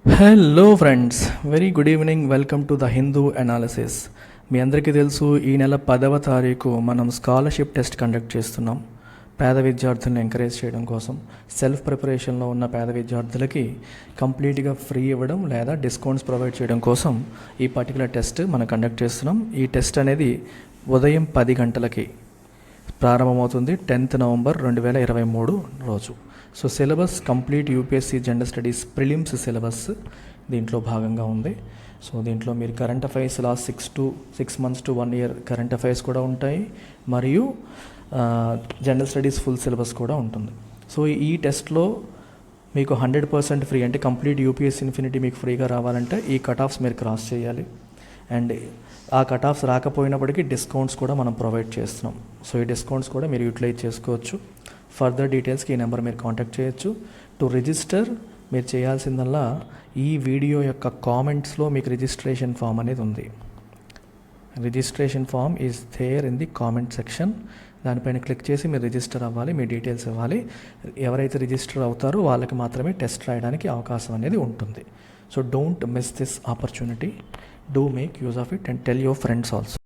Hello friends, very good evening. Welcome to the Hindu analysis. మీ అందరికీ తెలుసు, ఈ నెల 10వ తారీఖు మనం స్కాలర్షిప్ టెస్ట్ కండక్ట్ చేస్తున్నాం. పేద విద్యార్థులను ఎంకరేజ్ చేయడం కోసం, సెల్ఫ్ ప్రిపరేషన్లో ఉన్న పేద విద్యార్థులకి కంప్లీట్గా ఫ్రీ ఇవ్వడం లేదా డిస్కౌంట్స్ ప్రొవైడ్ చేయడం కోసం ఈ పర్టికులర్ టెస్ట్ మనం కండక్ట్ చేస్తున్నాం. ఈ టెస్ట్ అనేది ఉదయం 10 గంటలకి ప్రారంభమవుతుంది, 10th నవంబర్ 2023 రోజు. So syllabus complete UPSC general studies prelims syllabus దీంట్లో భాగంగా ఉంది. సో దీంట్లో మీరు current affairs last 6 months to 1 year current affairs కూడా ఉంటాయి, మరియు జనరల్ స్టడీస్ ఫుల్ సిలబస్ కూడా ఉంటుంది. సో ఈ టెస్ట్లో మీకు 100% ఫ్రీ, అంటే కంప్లీట్ యూపీఎస్సీ ఇన్ఫినిటీ మీకు ఫ్రీగా రావాలంటే ఈ కట్ ఆఫ్స్ మీరు క్రాస్ చేయాలి. అండ్ ఆ కట్ ఆఫ్స్ రాకపోయినప్పటికీ డిస్కౌంట్స్ కూడా మనం ప్రొవైడ్ చేస్తున్నాం. సో ఈ డిస్కౌంట్స్ కూడా మీరు యూటిలైజ్ చేసుకోవచ్చు. ఫర్దర్ డీటెయిల్స్కి ఈ నెంబర్ మీరు కాంటాక్ట్ చేయొచ్చు. టు రిజిస్టర్ మీరు చేయాల్సిందల్లా ఈ వీడియో యొక్క కామెంట్స్లో మీకు రిజిస్ట్రేషన్ ఫామ్ అనేది ఉంది. Registration form is there in the comment section. దానిపైన క్లిక్ చేసి మీరు రిజిస్టర్ అవ్వాలి, మీ డీటెయిల్స్ ఇవ్వాలి. ఎవరైతే రిజిస్టర్ అవుతారో వాళ్ళకి మాత్రమే టెస్ట్ రాయడానికి అవకాశం అనేది ఉంటుంది. So don't miss this opportunity. Do make use of it and tell your friends also.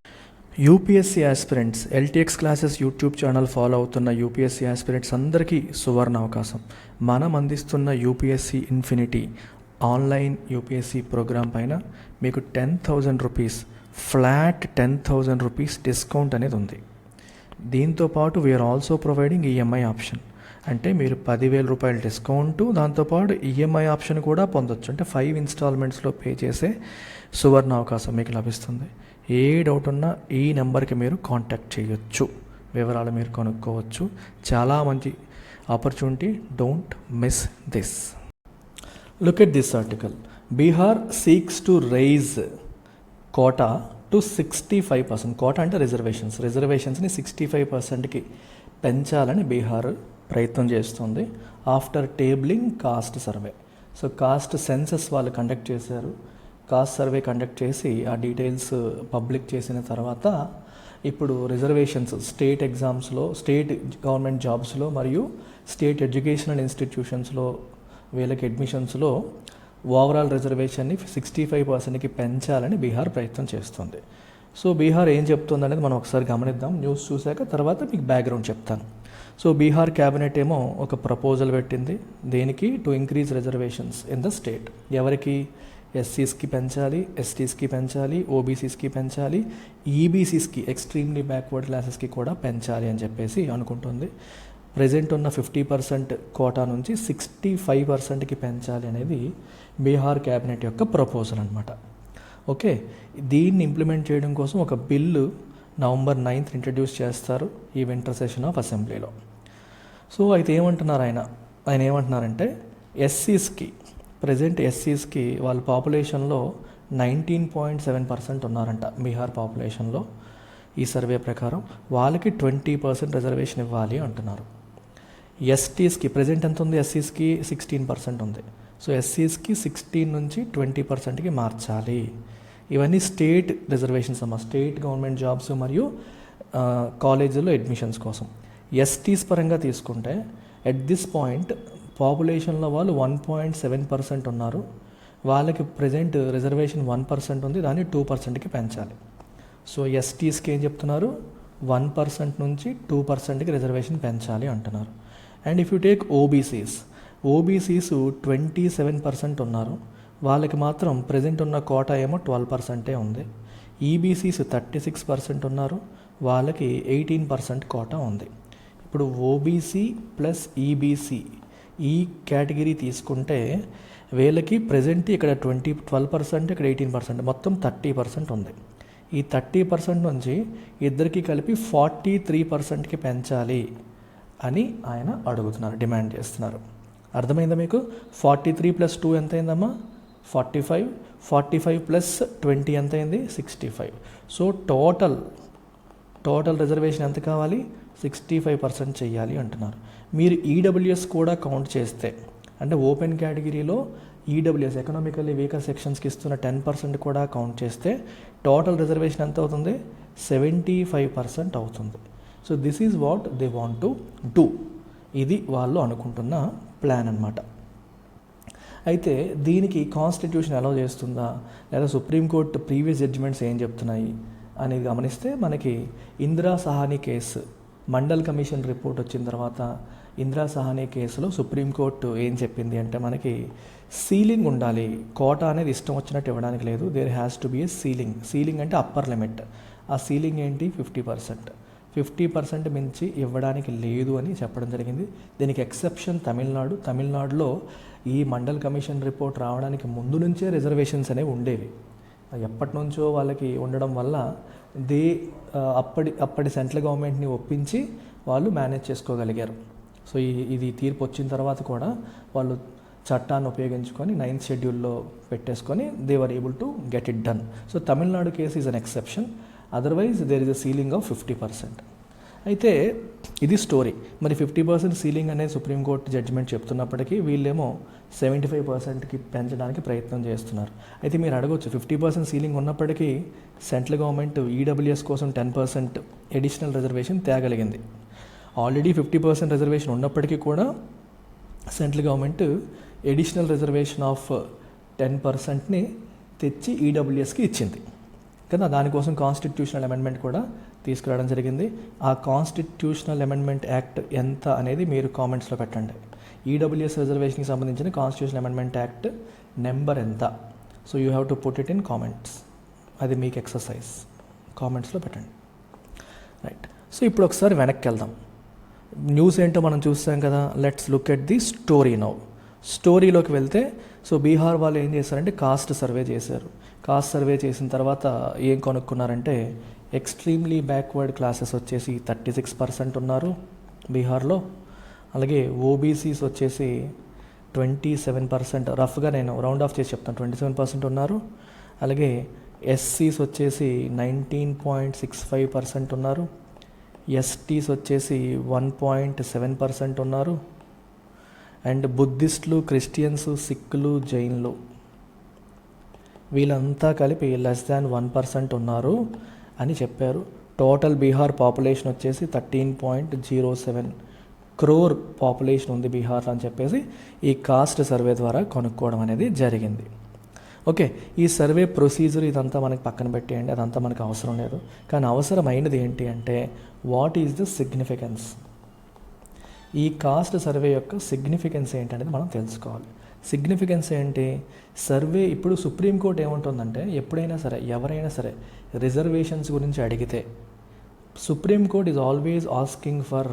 UPSC aspirants LTX classes YouTube channel follow అవుతున్న యూపీఎస్సీ ఆస్పిరెంట్స్ అందరికీ సువర్ణ అవకాశం. మనం అందిస్తున్న UPSC infinity online UPSC programme పైన మీకు 10,000 రూపీస్ ఫ్లాట్ 10,000 రూపీస్ డిస్కౌంట్ అనేది ఉంది. దీంతోపాటు we are also providing EMI option. అంటే మీరు 10,000 రూపాయల డిస్కౌంటు, దాంతోపాటు ఈఎంఐ ఆప్షన్ కూడా పొందొచ్చు. అంటే 5 ఇన్స్టాల్మెంట్స్లో పే చేసే సువర్ణ అవకాశం మీకు లభిస్తుంది. ఏ డౌట్ ఉన్నా ఈ నెంబర్కి మీరు కాంటాక్ట్ చేయొచ్చు, వివరాలు మీరు కనుక్కోవచ్చు. చాలా మంచి opportunity. Don't miss this. Look at this article. Bihar seeks to raise quota to 65%. Quota అంటే రిజర్వేషన్స్ని 65%కి పెంచాలని బీహార్ ప్రయత్నం చేస్తుంది. After tabling caste survey. So caste census వాళ్ళు కండక్ట్ చేశారు. కాస్ట్ సర్వే కండక్ట్ చేసి ఆ డీటెయిల్స్ పబ్లిక్ చేసిన తర్వాత ఇప్పుడు రిజర్వేషన్స్ స్టేట్ ఎగ్జామ్స్లో, స్టేట్ గవర్నమెంట్ జాబ్స్లో మరియు స్టేట్ ఎడ్యుకేషనల్ ఇన్స్టిట్యూషన్స్లో వీళ్ళకి అడ్మిషన్స్లో ఓవరాల్ రిజర్వేషన్ని 65%కి పెంచాలని బీహార్ ప్రయత్నం చేస్తుంది. సో బీహార్ ఏం చెప్తుంది అనేది మనం ఒకసారి గమనిద్దాం. న్యూస్ చూశాక తర్వాత మీకు బ్యాక్గ్రౌండ్ చెప్తాను. సో బీహార్ క్యాబినెట్ ఏమో ఒక ప్రపోజల్ పెట్టింది. దేనికి? To increase reservations in the state. ఎవరికి? ఎస్సీస్కి పెంచాలి, ఎస్టీస్కి పెంచాలి, ఓబీసీస్కి పెంచాలి, ఈబీసీస్కి ఎక్స్ట్రీమ్లీ బ్యాక్వర్డ్ క్లాసెస్కి కూడా పెంచాలి అని చెప్పేసి అనుకుంటుంది. ప్రజెంట్ ఉన్న 50% కోటా నుంచి 65%కి పెంచాలి అనేది బీహార్ క్యాబినెట్ యొక్క ప్రపోజల్ అనమాట. ఓకే, దీన్ని ఇంప్లిమెంట్ చేయడం కోసం ఒక బిల్లు November 9th ఇంట్రడ్యూస్ చేస్తారు ఈ వింటర్ సెషన్ ఆఫ్ అసెంబ్లీలో. సో అయితే ఆయన ఏమంటున్నారంటే ఎస్సీస్కి, ప్రజెంట్ ఎస్సీస్కి వాళ్ళ పాపులేషన్లో 19.7% ఉన్నారంట బీహార్ పాపులేషన్లో. ఈ సర్వే ప్రకారం వాళ్ళకి 20% రిజర్వేషన్ ఇవ్వాలి అంటున్నారు. ఎస్టీస్కి ప్రజెంట్ ఎంత ఉంది? ఎస్సీస్కి 16% ఉంది. సో ఎస్సీస్కి 16 నుంచి 20%కి మార్చాలి. ఇవన్నీ స్టేట్ రిజర్వేషన్స్ అమ్మ, స్టేట్ గవర్నమెంట్ జాబ్స్ మరియు కాలేజీలో అడ్మిషన్స్ కోసం. ఎస్టీస్ పరంగా తీసుకుంటే ఎట్ దిస్ పాయింట్ పాపులేషన్లో వాళ్ళు 1.7% ఉన్నారు. వాళ్ళకి ప్రజెంట్ రిజర్వేషన్ 1% ఉంది, దాన్ని 2%కి పెంచాలి. సో ఎస్టీస్కి ఏం చెప్తున్నారు? 1% నుంచి 2%కి రిజర్వేషన్ పెంచాలి అంటున్నారు. And if you take OBCs 27% ఉన్నారు. వాళ్ళకి మాత్రం ప్రజెంట్ ఉన్న కోటా ఏమో 12% ఉంది. ఈబీసీస్ 36% ఉన్నారు. వాళ్ళకి 18% కోటా ఉంది. ఇప్పుడు ఓబీసీ ప్లస్ ఈబీసీ ఈ కేటగిరీ తీసుకుంటే వీళ్ళకి ప్రజెంట్ ఇక్కడ 12%, ఇక్కడ 18%, మొత్తం 30% ఉంది. ఈ 30% నుంచి ఇద్దరికి కలిపి 43%కి పెంచాలి అని ఆయన అడుగుతున్నారు, డిమాండ్ చేస్తున్నారు. అర్థమైందా మీకు? 43 + 2 ఎంత అయిందమ్మా? 45. 45 + 20 ఎంత అయింది? 65. సో టోటల్ రిజర్వేషన్ ఎంత కావాలి? 65% చేయాలి అంటున్నారు. మీరు ఈడబ్ల్యూఎస్ కూడా కౌంట్ చేస్తే, అంటే ఓపెన్ కేటగిరీలో ఈడబ్ల్యూఎస్ ఎకనామికల్లీ వీకర్ సెక్షన్స్కి ఇస్తున్న 10% కూడా కౌంట్ చేస్తే టోటల్ రిజర్వేషన్ ఎంత అవుతుంది? 75% అవుతుంది. So this is what they want to do. ఇది వాళ్ళు అనుకుంటున్న ప్లాన్ అన్నమాట. అయితే దీనికి కాన్స్టిట్యూషన్ అలౌ చేస్తుందా, లేదా సుప్రీంకోర్టు ప్రీవియస్ జడ్జిమెంట్స్ ఏం చెప్తున్నాయి అనేది గమనిస్తే మనకి Indira Sawhney case Mandal commission report వచ్చిన తర్వాత ఇందిరా సహాని కేసులో సుప్రీంకోర్టు ఏం చెప్పింది అంటే మనకి సీలింగ్ ఉండాలి, కోటా అనేది ఇష్టం వచ్చినట్టు ఇవ్వడానికి లేదు, there has to be a ceiling అంటే అప్పర్ లిమిట్. ఆ సీలింగ్ ఏంటి 50%. 50% మించి ఇవ్వడానికి లేదు అని చెప్పడం జరిగింది. దీనికి ఎక్సెప్షన్ తమిళనాడులో ఈ మండల్ కమిషన్ రిపోర్ట్ రావడానికి ముందు నుంచే రిజర్వేషన్స్ అనేవి ఉండేవి. ఎప్పటి నుంచో వాళ్ళకి ఉండడం వల్ల అప్పటి సెంట్రల్ గవర్నమెంట్ని ఒప్పించి వాళ్ళు మేనేజ్ చేసుకోగలిగారు. సో ఇది తీర్పు వచ్చిన తర్వాత కూడా వాళ్ళు చట్టాన్ని ఉపయోగించుకొని 9th షెడ్యూల్లో పెట్టేసుకొని they were able to get it done. So Tamil Nadu case is an exception, otherwise there is a ceiling of 50%. అయితే ఇది స్టోరీ. మరి 50% సీలింగ్ అనేది సుప్రీంకోర్టు జడ్జిమెంట్ చెప్తున్నప్పటికీ వీళ్ళేమో 75%కి పెంచడానికి ప్రయత్నం చేస్తున్నారు. అయితే మీరు అడగవచ్చు, 50% సీలింగ్ ఉన్నప్పటికీ సెంట్రల్ గవర్నమెంట్ ఈడబ్ల్యూఎస్ కోసం 10% అడిషనల్ రిజర్వేషన్ తేగలిగింది. ఆల్రెడీ 50% రిజర్వేషన్ ఉన్నప్పటికీ కూడా central government additional reservation of 10%ని తెచ్చి ఈడబ్ల్యూఎస్కి ఇచ్చింది కదా. దానికోసం కాన్స్టిట్యూషనల్ అమెండ్మెంట్ కూడా తీసుకురావడం జరిగింది. ఆ కాన్స్టిట్యూషనల్ అమెండ్మెంట్ యాక్ట్ ఎంత అనేది మీరు కామెంట్స్లో పెట్టండి. ఈడబ్ల్యూఎస్ రిజర్వేషన్కి సంబంధించిన కాన్స్టిట్యూషనల్ అమెండ్మెంట్ యాక్ట్ నెంబర్ ఎంత? So you have to put it in comments. అది మీకు ఎక్సర్సైజ్, కామెంట్స్లో పెట్టండి. రైట్. సో ఇప్పుడు ఒకసారి వెనక్కి వెళ్దాం. న్యూస్ ఏంటో మనం చూస్తాం కదా. Let's look at the story now. స్టోరీలోకి వెళ్తే సో బీహార్ వాళ్ళు ఏం చేశారంటే కాస్ట్ సర్వే చేశారు. కాస్ట్ సర్వే చేసిన తర్వాత ఏం కొనుక్కున్నారంటే ఎక్స్ట్రీమ్లీ బ్యాక్వర్డ్ క్లాసెస్ వచ్చేసి 36% ఉన్నారు బీహార్లో. అలాగే ఓబీసీస్ వచ్చేసి 27%, రఫ్గా నేను రౌండ్ ఆఫ్ చేసి చెప్తాను, 27% ఉన్నారు. అలాగే ఎస్సీస్ వచ్చేసి 19.65% ఉన్నారు. ఎస్టీస్ వచ్చేసి 1.7% ఉన్నారు. అండ్ బుద్ధిస్టులు, క్రిస్టియన్స్, సిక్కులు, జైన్లు వీళ్ళంతా కలిపి <1% ఉన్నారు అని చెప్పారు. టోటల్ బీహార్ పాపులేషన్ వచ్చేసి 13.07 crore పాపులేషన్ ఉంది బీహార్ అని చెప్పేసి ఈ కాస్ట్ సర్వే ద్వారా కనుక్కోవడం అనేది జరిగింది. ఓకే, ఈ సర్వే ప్రొసీజర్ ఇదంతా మనకి పక్కన పెట్టేయండి, అదంతా మనకు అవసరం లేదు. కానీ అవసరమైనది ఏంటి అంటే వాట్ ఈజ్ ద సిగ్నిఫికెన్స్, ఈ కాస్ట్ సర్వే యొక్క సిగ్నిఫికెన్స్ ఏంటనేది మనం తెలుసుకోవాలి. సిగ్నిఫికెన్స్ ఏంటి? సర్వే ఇప్పుడు సుప్రీంకోర్టు ఏముంటుందంటే ఎప్పుడైనా సరే ఎవరైనా సరే రిజర్వేషన్స్ గురించి అడిగితే supreme court is always asking for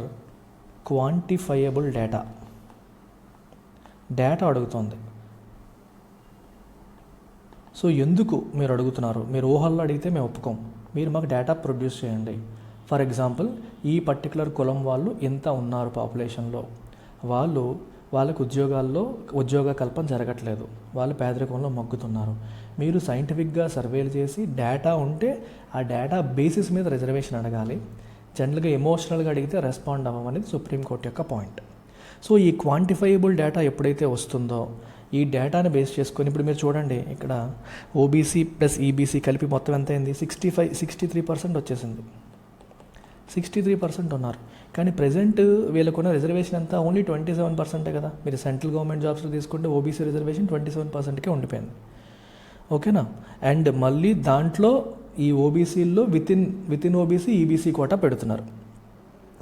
quantifiable data అడుగుతుంది. సో ఎందుకు మీరు అడుగుతున్నారు? మీరు ఊహల్లో అడిగితే మేము ఒప్పుకోం, మీరు మాకు డేటా ప్రొడ్యూస్ చేయండి. ఫర్ ఎగ్జాంపుల్, ఈ పర్టికులర్ కులం వాళ్ళు ఎంత ఉన్నారు పాపులేషన్లో, వాళ్ళకు ఉద్యోగ కల్పన జరగట్లేదు, వాళ్ళు పేదరికంలో మగ్గుతున్నారు. మీరు సైంటిఫిక్గా సర్వేలు చేసి డేటా ఉంటే ఆ డేటా బేసిస్ మీద రిజర్వేషన్ అడగాలి. జనరల్గా ఎమోషనల్గా అడిగితే రెస్పాండ్ అవ్వమనేది సుప్రీంకోర్టు యొక్క పాయింట్. సో ఈ క్వాంటిఫైయబుల్ డేటా ఎప్పుడైతే వస్తుందో ఈ డేటాని బేస్ చేసుకొని ఇప్పుడు మీరు చూడండి, ఇక్కడ ఓబీసీ ప్లస్ ఈబీసీ కలిపి మొత్తం ఎంత అయింది? 63% వచ్చేసింది. 63% ఉన్నారు. కానీ ప్రజెంట్ వీళ్ళకున్న రిజర్వేషన్ అంతా ఓన్లీ 27% కదా. మీరు సెంట్రల్ గవర్నమెంట్ జాబ్స్లో తీసుకుంటే ఓబీసీ రిజర్వేషన్ 27%కే ఉండిపోయింది. ఓకేనా? అండ్ మళ్ళీ దాంట్లో ఈ ఓబీసీల్లో వితిన్ ఓబీసీ ఈబీసీ కోటా పెడుతున్నారు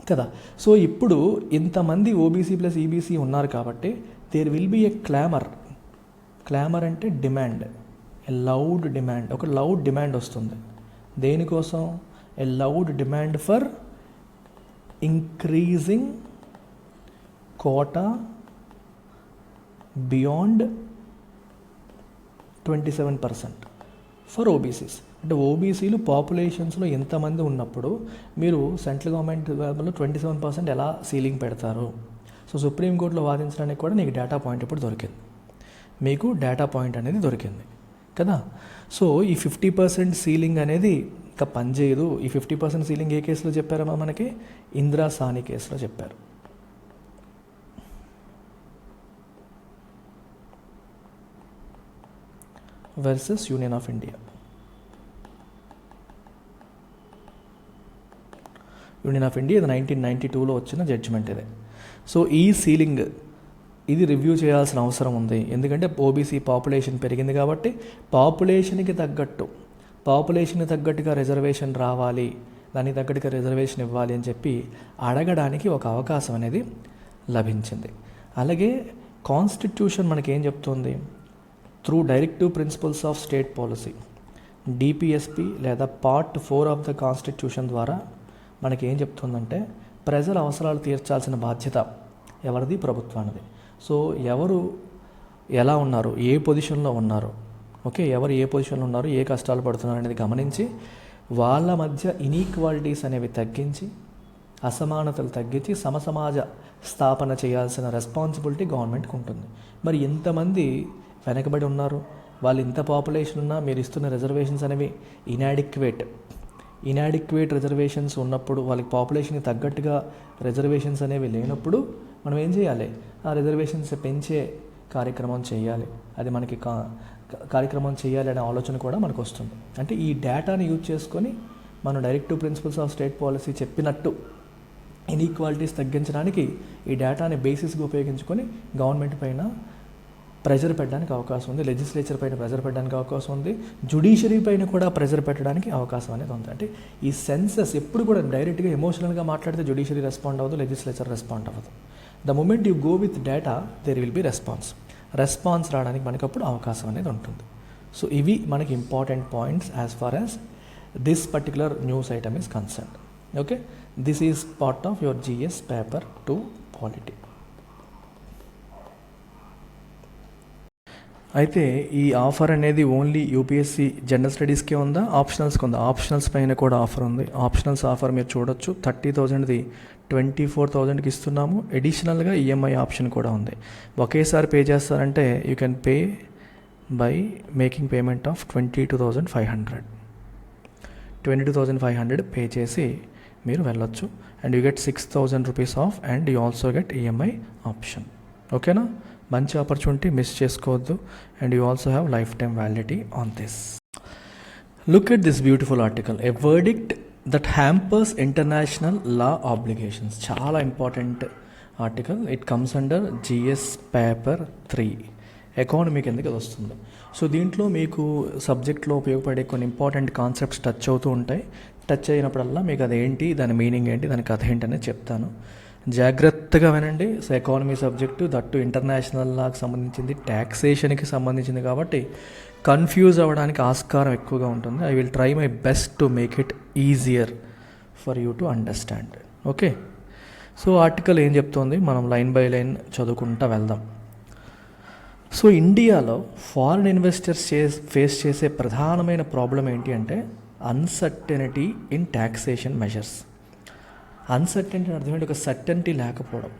కదా. సో ఇప్పుడు ఇంతమంది ఓబీసీ ప్లస్ ఈబీసీ ఉన్నారు కాబట్టి there will be a clamour అంటే డిమాండ్, ఏ లౌడ్ డిమాండ్, ఒక లౌడ్ డిమాండ్ వస్తుంది. దేనికోసం? A loud demand for increasing quota beyond 27% for OBCs. అంటే ఓబీసీలు పాపులేషన్స్లో ఎంతమంది ఉన్నప్పుడు మీరు సెంట్రల్ గవర్నమెంట్ 27% ఎలా సీలింగ్ పెడతారు? సో సుప్రీంకోర్టులో వాదించడానికి కూడా నీకు డేటా పాయింట్ ఇప్పుడు దొరికింది, మీకు డేటా పాయింట్ అనేది దొరికింది కదా. సో ఈ 50% సీలింగ్ అనేది ఇంకా పనిచేయదు. ఈ 50% సీలింగ్ ఏ కేసులో చెప్పారమ్మా? మనకి ఇందిరా సాని కేసులో చెప్పారు. Versus Union of India. Union of India ఇది 1992లో వచ్చిన జడ్జిమెంట్ ఇదే. సో ఈ సీలింగ్ ఇది రివ్యూ చేయాల్సిన అవసరం ఉంది. ఎందుకంటే ఓబీసీ పాపులేషన్ పెరిగింది కాబట్టి పాపులేషన్కి తగ్గట్టుగా రిజర్వేషన్ రావాలి, దానికి తగ్గట్టుగా రిజర్వేషన్ ఇవ్వాలి అని చెప్పి అడగడానికి ఒక అవకాశం అనేది లభించింది. అలాగే కాన్స్టిట్యూషన్ మనకేం చెప్తుంది? Through directive principles of state policy DPSP లేదా పార్ట్ 4 ఆఫ్ ద కాన్స్టిట్యూషన్ ద్వారా మనకేం చెప్తుందంటే ప్రజల అవసరాలు తీర్చాల్సిన బాధ్యత ఎవరిది? ప్రభుత్వానిది. సో ఎవరు ఎలా ఉన్నారు, ఏ పొజిషన్లో ఉన్నారు, ఎవరు ఏ పొజిషన్లో ఉన్నారు, ఏ కష్టాలు పడుతున్నారు అనేది గమనించి వాళ్ళ మధ్య ఇనీక్వాలిటీస్ అనేవి తగ్గించి, అసమానతలు తగ్గించి సమసమాజ స్థాపన చేయాల్సిన రెస్పాన్సిబిలిటీ గవర్నమెంట్కి ఉంటుంది. మరి ఎంతమంది వెనకబడి ఉన్నారు, వాళ్ళు ఇంత పాపులేషన్ ఉన్నా మీరు ఇస్తున్న రిజర్వేషన్స్ అనేవి ఇనాడిక్వేట్ రిజర్వేషన్స్ ఉన్నప్పుడు, వాళ్ళకి పాపులేషన్కి తగ్గట్టుగా రిజర్వేషన్స్ అనేవి లేనప్పుడు మనం ఏం చేయాలి? ఆ రిజర్వేషన్స్ పెంచే కార్యక్రమం చేయాలి. అది మనకి కార్యక్రమం చేయాలి అనే ఆలోచన కూడా మనకు వస్తుంది. అంటే ఈ డేటాని యూజ్ చేసుకొని మనం directive principles of state policy చెప్పినట్టు ఇన్ఈక్వాలిటీస్ తగ్గించడానికి ఈ డేటాని బేసిస్గా ఉపయోగించుకొని గవర్నమెంట్ పైన ప్రెజర్ పెట్టడానికి అవకాశం ఉంది, లెజిస్లేచర్ పైన ప్రెజర్ పెట్టడానికి అవకాశం ఉంది, జ్యుడిషియరీ పైన కూడా ప్రెజర్ పెట్టడానికి అవకాశం అనేది ఉంది. అంటే ఈ సెన్సస్ ఎప్పుడు కూడా డైరెక్ట్గా ఎమోషనల్గా మాట్లాడితే జ్యుడిషియరీ రెస్పాండ్ అవ్వదు, లెజిస్లేచర్ రెస్పాండ్ అవ్వదు. The moment you go with data there will be response రావడానికి మనకి అప్పుడు అవకాశం అనేది ఉంటుంది. సో ఇవి మనకి important points as far as this particular news item is concerned. Okay, this is part of your GS paper 2 polity. అయితే ఈ ఆఫర్ అనేది ఓన్లీ యూపీఎస్సీ జనరల్ స్టడీస్కే ఉందా, ఆప్షనల్స్కి ఉందా? ఆప్షనల్స్ పైన కూడా ఆఫర్ ఉంది. ఆప్షనల్స్ ఆఫర్ మీరు చూడొచ్చు. 30,000ది 24,000కి ఇస్తున్నాము. ఎడిషనల్గా ఈఎంఐ ఆప్షన్ కూడా ఉంది. ఒకేసారి పే చేస్తారంటే you can pay by making payment of 22,500 pay చేసి మీరు వెళ్ళొచ్చు. And you get 6,000 rupees off and you also get EMI option. ఓకేనా? మంచి ఆపర్చునిటీ, మిస్ చేసుకోవద్దు. And you also have lifetime validity on this. Look at this beautiful article, a verdict that hampers international law obligations. చాలా important article. It comes under GS paper 3 economy కిందకి అది వస్తుంది. So దీంట్లో మీకు సబ్జెక్ట్లో ఉపయోగపడే కొన్ని ఇంపార్టెంట్ కాన్సెప్ట్స్ టచ్ అవుతూ ఉంటాయి. టచ్ అయినప్పుడల్లా మీకు అదేంటి, దాని మీనింగ్ ఏంటి, దాని కథ ఏంటి అనేది చెప్తాను. జాగ్రత్తగా వినండి. So economy subject, that international లాకి సంబంధించింది, ట్యాక్సేషన్కి సంబంధించింది కాబట్టి కన్ఫ్యూజ్ అవ్వడానికి ఆస్కారం ఎక్కువగా ఉంటుంది. I will try my best to make it easier for you to understand. Okay, so article ఏం చెప్తోంది మనం లైన్ బై లైన్ చదువుకుంటూ వెళ్దాం. సో ఇండియాలో ఫారిన్ ఇన్వెస్టర్స్ ఫేస్ చేసే ప్రధానమైన ప్రాబ్లం ఏంటి అంటే uncertainty in taxation measures. Uncertainty అర్థం ఏంటి? ఒక సర్టెనిటీ లేకపోవడం.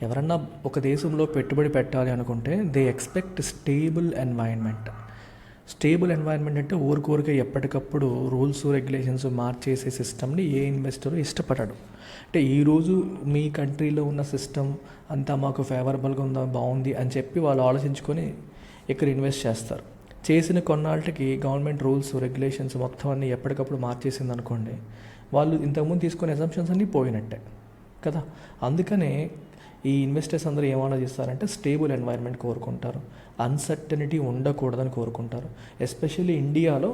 ఎవరన్నా ఒక దేశంలో పెట్టుబడి పెట్టాలి అనుకుంటే they expect stable environment. Stable environment అంటే ఊరికే ఎప్పటికప్పుడు రూల్స్ రెగ్యులేషన్స్ మార్చేసే సిస్టమ్ని ఏ ఇన్వెస్టరు ఇష్టపడడు. అంటే ఈరోజు మీ కంట్రీలో ఉన్న సిస్టమ్ అంతా మాకు ఫేవరబుల్గా ఉందా, బాగుంది అని చెప్పి వాళ్ళు ఆలోచించుకొని ఇక్కడ ఇన్వెస్ట్ చేస్తారు. చేసిన కొన్నాళ్ళకి గవర్నమెంట్ రూల్స్ రెగ్యులేషన్స్ మొత్తం అన్నీ ఎప్పటికప్పుడు మార్చేసింది అనుకోండి, వాళ్ళు ఇంతకుముందు తీసుకునే అసంప్షన్స్ అన్నీ పోయినట్టే కదా. అందుకనే ఈ ఇన్వెస్టర్స్ అందరూ ఏం ఆలోచిస్తారంటే స్టేబుల్ ఎన్వైరన్మెంట్ కోరుకుంటారు, అన్సర్టనిటీ ఉండకూడదని కోరుకుంటారు. ఎస్పెషల్లీ ఇండియాలో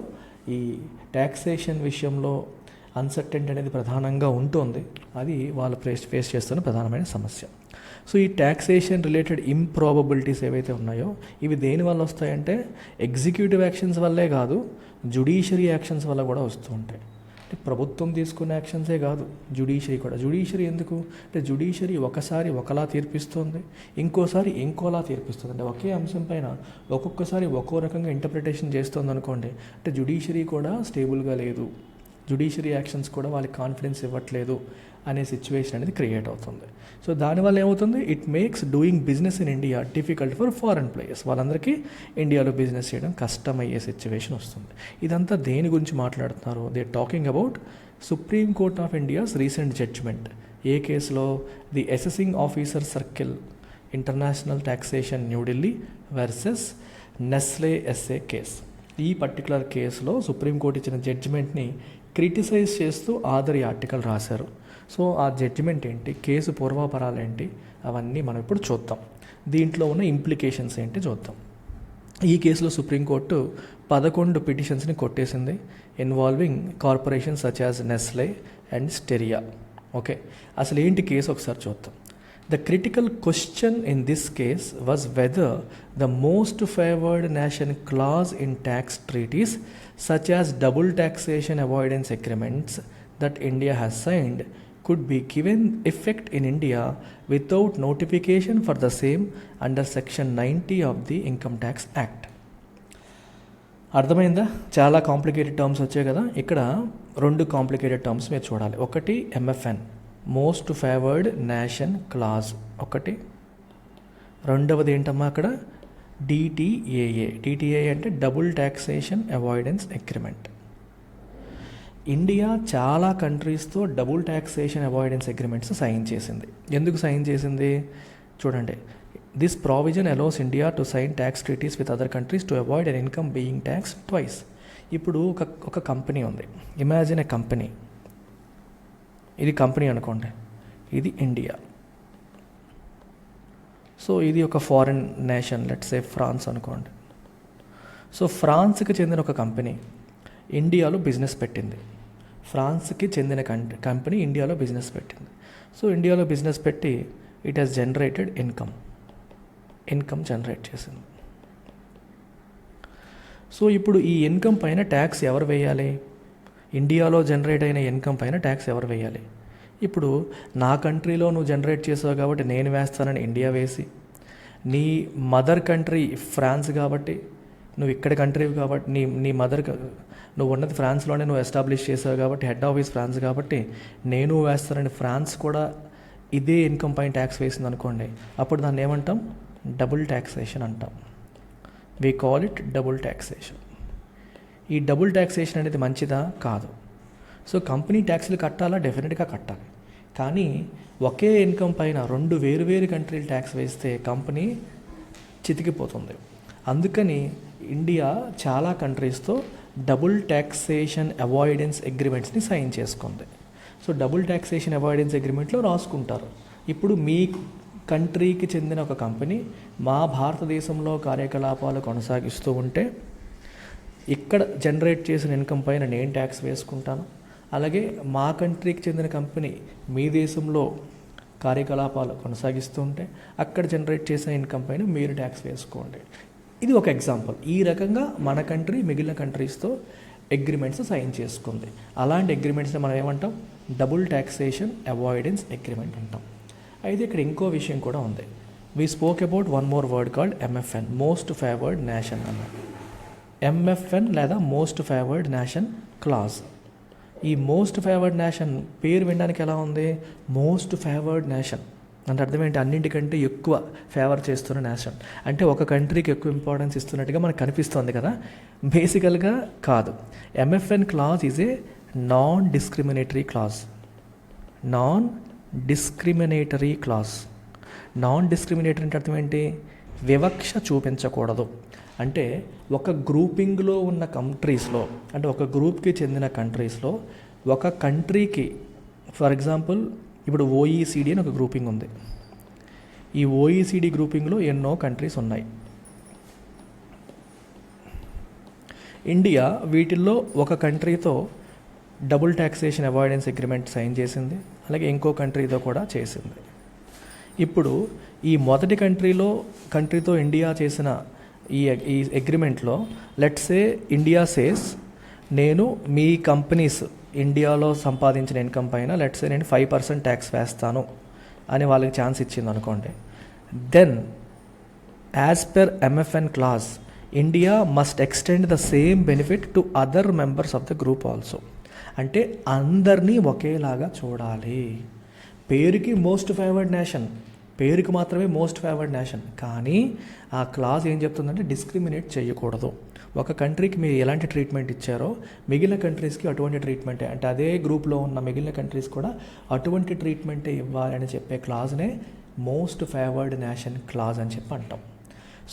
ఈ ట్యాక్సేషన్ విషయంలో అన్సర్టనిటీ అనేది ప్రధానంగా ఉంటుంది. అది వాళ్ళు ఫేస్ చేస్తున్న ప్రధానమైన సమస్య. సో ఈ ట్యాక్సేషన్ రిలేటెడ్ ఇంప్రాబబిలిటీస్ ఏవైతే ఉన్నాయో ఇవి దేనివల్ల వస్తాయంటే ఎగ్జిక్యూటివ్ యాక్షన్స్ వల్లే కాదు, జ్యుడిషియరీ యాక్షన్స్ వల్ల కూడా వస్తూ ఉంటాయి. అంటే ప్రభుత్వం తీసుకునే యాక్షన్సే కాదు, జ్యుడిషియరీ కూడా. జ్యుడిషియరీ ఎందుకు అంటే జ్యుడిషియరీ ఒకసారి ఒకలా తీర్పిస్తుంది, ఇంకోసారి ఇంకోలా తీర్పిస్తుంది. అంటే ఒకే అంశం పైన ఒక్కొక్కసారి ఒక్కో రకంగా ఇంటర్ప్రిటేషన్ చేస్తుంది అనుకోండి. అంటే జ్యుడిషియరీ కూడా స్టేబుల్గా లేదు, జ్యుడిషియరీ యాక్షన్స్ కూడా వాళ్ళకి కాన్ఫిడెన్స్ ఇవ్వట్లేదు అనే సిచ్యువేషన్ అనేది క్రియేట్ అవుతుంది. సో దానివల్ల ఏమవుతుంది, it makes doing business in India difficult for foreign players. వాళ్ళందరికీ ఇండియాలో బిజినెస్ చేయడం కష్టమయ్యే సిచ్యువేషన్ వస్తుంది. ఇదంతా దేని గురించి మాట్లాడుతున్నారు? They talking about supreme court of India's recent judgment. ఏ కేసులో? The assessing officer circle international taxation New Delhi versus Nestle SA case. ఈ పర్టికులర్ కేసులో సుప్రీంకోర్టు ఇచ్చిన జడ్జిమెంట్ని క్రిటిసైజ్ చేస్తూ ఆదరి ఆర్టికల్ రాశారు. సో ఆ జడ్జిమెంట్ ఏంటి, కేసు పూర్వాపరాలు ఏంటి, అవన్నీ మనం ఇప్పుడు చూద్దాం. దీంట్లో ఉన్న ఇంప్లికేషన్స్ ఏంటి చూద్దాం. ఈ కేసులో సుప్రీంకోర్టు 11 పిటిషన్స్ని కొట్టేసింది involving corporations such as Nestle and Steria. Okay, అసలు ఏంటి కేసు ఒకసారి చూద్దాం. The critical question in this case was whether the most favored nation clause in tax treaties such as double taxation avoidance agreements that India has signed could be given effect in India without notification for the same under section 90 of the Income Tax Act. అర్థమైందా? చాలా complicated terms వచ్చాయి కదా. ఇక్కడ 2 complicated terms మీరు చూడాలి. ఒకటి MFN, most favoured nation clause ఒకటి. రెండవది ఏంటమ్మా అక్కడ DTAA. DTAA అంటే double taxation avoidance agreement. India చాలా కంట్రీస్తో double taxation avoidance agreements sign చేసింది. ఎందుకు సైన్ చేసింది చూడండి. This provision allows India to sign tax treaties with other countries to avoid an income being tax twice. ఇప్పుడు ఒక company ఉంది. Imagine a company. ఇది కంపెనీ అనుకోండి, ఇది ఇండియా. సో ఇది ఒక foreign nation, let's say France అనుకోండి. సో ఫ్రాన్స్కి చెందిన ఒక కంపెనీ ఇండియాలో బిజినెస్ పెట్టింది. ఫ్రాన్స్కి చెందిన కంపెనీ ఇండియాలో బిజినెస్ పెట్టింది. సో ఇండియాలో బిజినెస్ పెట్టి it has generated income generate చేసింది. సో ఇప్పుడు ఈ ఇన్కమ్ పైన ట్యాక్స్ ఎవరు వేయాలి? ఇండియాలో జనరేట్ అయిన ఇన్కమ్ పైన ట్యాక్స్ ఎవరు వేయాలి? ఇప్పుడు నా కంట్రీలో నువ్వు జనరేట్ చేసావు కాబట్టి నేను వేస్తానని ఇండియా వేసి, నీ మదర్ కంట్రీ ఫ్రాన్స్ కాబట్టి నువ్వు ఇక్కడ కంట్రీ కాబట్టి నీ మదర్ నువ్వు ఉన్నది ఫ్రాన్స్లోనే నువ్వు ఎస్టాబ్లిష్ చేసావు కాబట్టి హెడ్ ఆఫీస్ ఫ్రాన్స్ కాబట్టి నేను వేస్తానని ఫ్రాన్స్ కూడా ఇదే ఇన్కమ్ పైన ట్యాక్స్ వేసింది అనుకోండి. అప్పుడు దాన్ని ఏమంటాం? డబుల్ ట్యాక్సేషన్ అంటాం. We call it double taxation. ఈ డబుల్ ట్యాక్సేషన్ అనేది మంచిదా? కాదు. సో కంపెనీ ట్యాక్స్లు కట్టాలా? డెఫినెట్గా కట్టాలి. కానీ ఒకే ఇన్కమ్ పైన 2 వేరు కంట్రీలు ట్యాక్స్ వేస్తే కంపెనీ చితికిపోతుంది. అందుకని ఇండియా చాలా కంట్రీస్తో డబుల్ ట్యాక్సేషన్ అవాయిడెన్స్ అగ్రిమెంట్స్ని సైన్ చేసుకుంది. సో డబుల్ ట్యాక్సేషన్ అవాయిడెన్స్ అగ్రిమెంట్లో రాసుకుంటారు, ఇప్పుడు మీ కంట్రీకి చెందిన ఒక కంపెనీ మా భారతదేశంలో కార్యకలాపాలు కొనసాగిస్తూ ఉంటే ఇక్కడ జనరేట్ చేసిన ఇన్కమ్ పైన నేను ట్యాక్స్ వేసుకుంటాను. అలాగే మా కంట్రీకి చెందిన కంపెనీ మీ దేశంలో కార్యకలాపాలు కొనసాగిస్తూ ఉంటే అక్కడ జనరేట్ చేసిన ఇన్కమ్ పైన మీరు ట్యాక్స్ వేసుకోండి. ఇది ఒక ఎగ్జాంపుల్. ఈ రకంగా మన కంట్రీ మిగిలిన కంట్రీస్తో అగ్రిమెంట్స్ సైన్ చేసుకుంది. అలాంటి అగ్రిమెంట్స్ని మనం ఏమంటాం? డబుల్ ట్యాక్సేషన్ అవాయిడెన్స్ అగ్రిమెంట్ అంటాం. అయితే ఇక్కడ ఇంకో విషయం కూడా ఉంది. We spoke about one more word called MFN, most favoured nation అన్నది. MFN లేదా మోస్ట్ ఫేవర్డ్ నేషన్ క్లాజ్. ఈ మోస్ట్ ఫేవర్డ్ నేషన్ పేరు వినడానికి ఎలా ఉంది? మోస్ట్ ఫేవర్డ్ నేషన్ అంటే అర్థం ఏంటి? అన్నింటికంటే ఎక్కువ ఫేవర్ చేస్తున్న నేషన్ అంటే ఒక కంట్రీకి ఎక్కువ ఇంపార్టెన్స్ ఇస్తున్నట్టుగా మనకు కనిపిస్తుంది కదా. బేసికల్గా కాదు. MFN clause is a non discriminatory clause. Non discriminatory clause. Non discriminatory అంటే అర్థం ఏంటి? వివక్ష చూపించకూడదు. అంటే ఒక గ్రూపింగ్లో ఉన్న కంట్రీస్లో, అంటే ఒక గ్రూప్కి చెందిన కంట్రీస్లో ఒక కంట్రీకి, ఫర్ ఎగ్జాంపుల్ ఇప్పుడు OECD అని ఒక గ్రూపింగ్ ఉంది. ఈ OECD గ్రూపింగ్లో ఎన్నో కంట్రీస్ ఉన్నాయి. ఇండియా వీటిల్లో ఒక కంట్రీతో double taxation avoidance agreement sign చేసింది, అలాగే ఇంకో కంట్రీతో కూడా చేసింది. ఇప్పుడు ఈ మొదటి కంట్రీతో ఇండియా చేసిన ఈ అగ్రిమెంట్లో లెట్స్ సే ఇండియా సేస్ నేను మీ కంపెనీస్ ఇండియాలో సంపాదించిన ఇన్కమ్ పైన లెట్స్ సే నేను 5% ట్యాక్స్ వేస్తాను అని వాళ్ళకి ఛాన్స్ ఇచ్చింది అనుకోండి. Then as per MFN clause India must extend the same benefit to other members of the group also. అంటే అందరినీ ఒకేలాగా చూడాలి. పేరుకి మోస్ట్ ఫేవర్డ్ నేషన్, పేరుకి మాత్రమే మోస్ట్ ఫేవర్డ్ నేషన్, కానీ ఆ క్లాజ్ ఏం చెప్తుందంటే డిస్క్రిమినేట్ చేయకూడదు. ఒక కంట్రీకి మీరు ఎలాంటి ట్రీట్మెంట్ ఇచ్చారో మిగిలిన కంట్రీస్కి అటువంటి ట్రీట్మెంటే, అంటే అదే గ్రూప్లో ఉన్న మిగిలిన కంట్రీస్ కూడా అటువంటి ట్రీట్మెంటే ఇవ్వాలని చెప్పే క్లాజ్నే మోస్ట్ ఫేవర్డ్ నేషన్ క్లాజ్ అని చెప్పి అంటాం.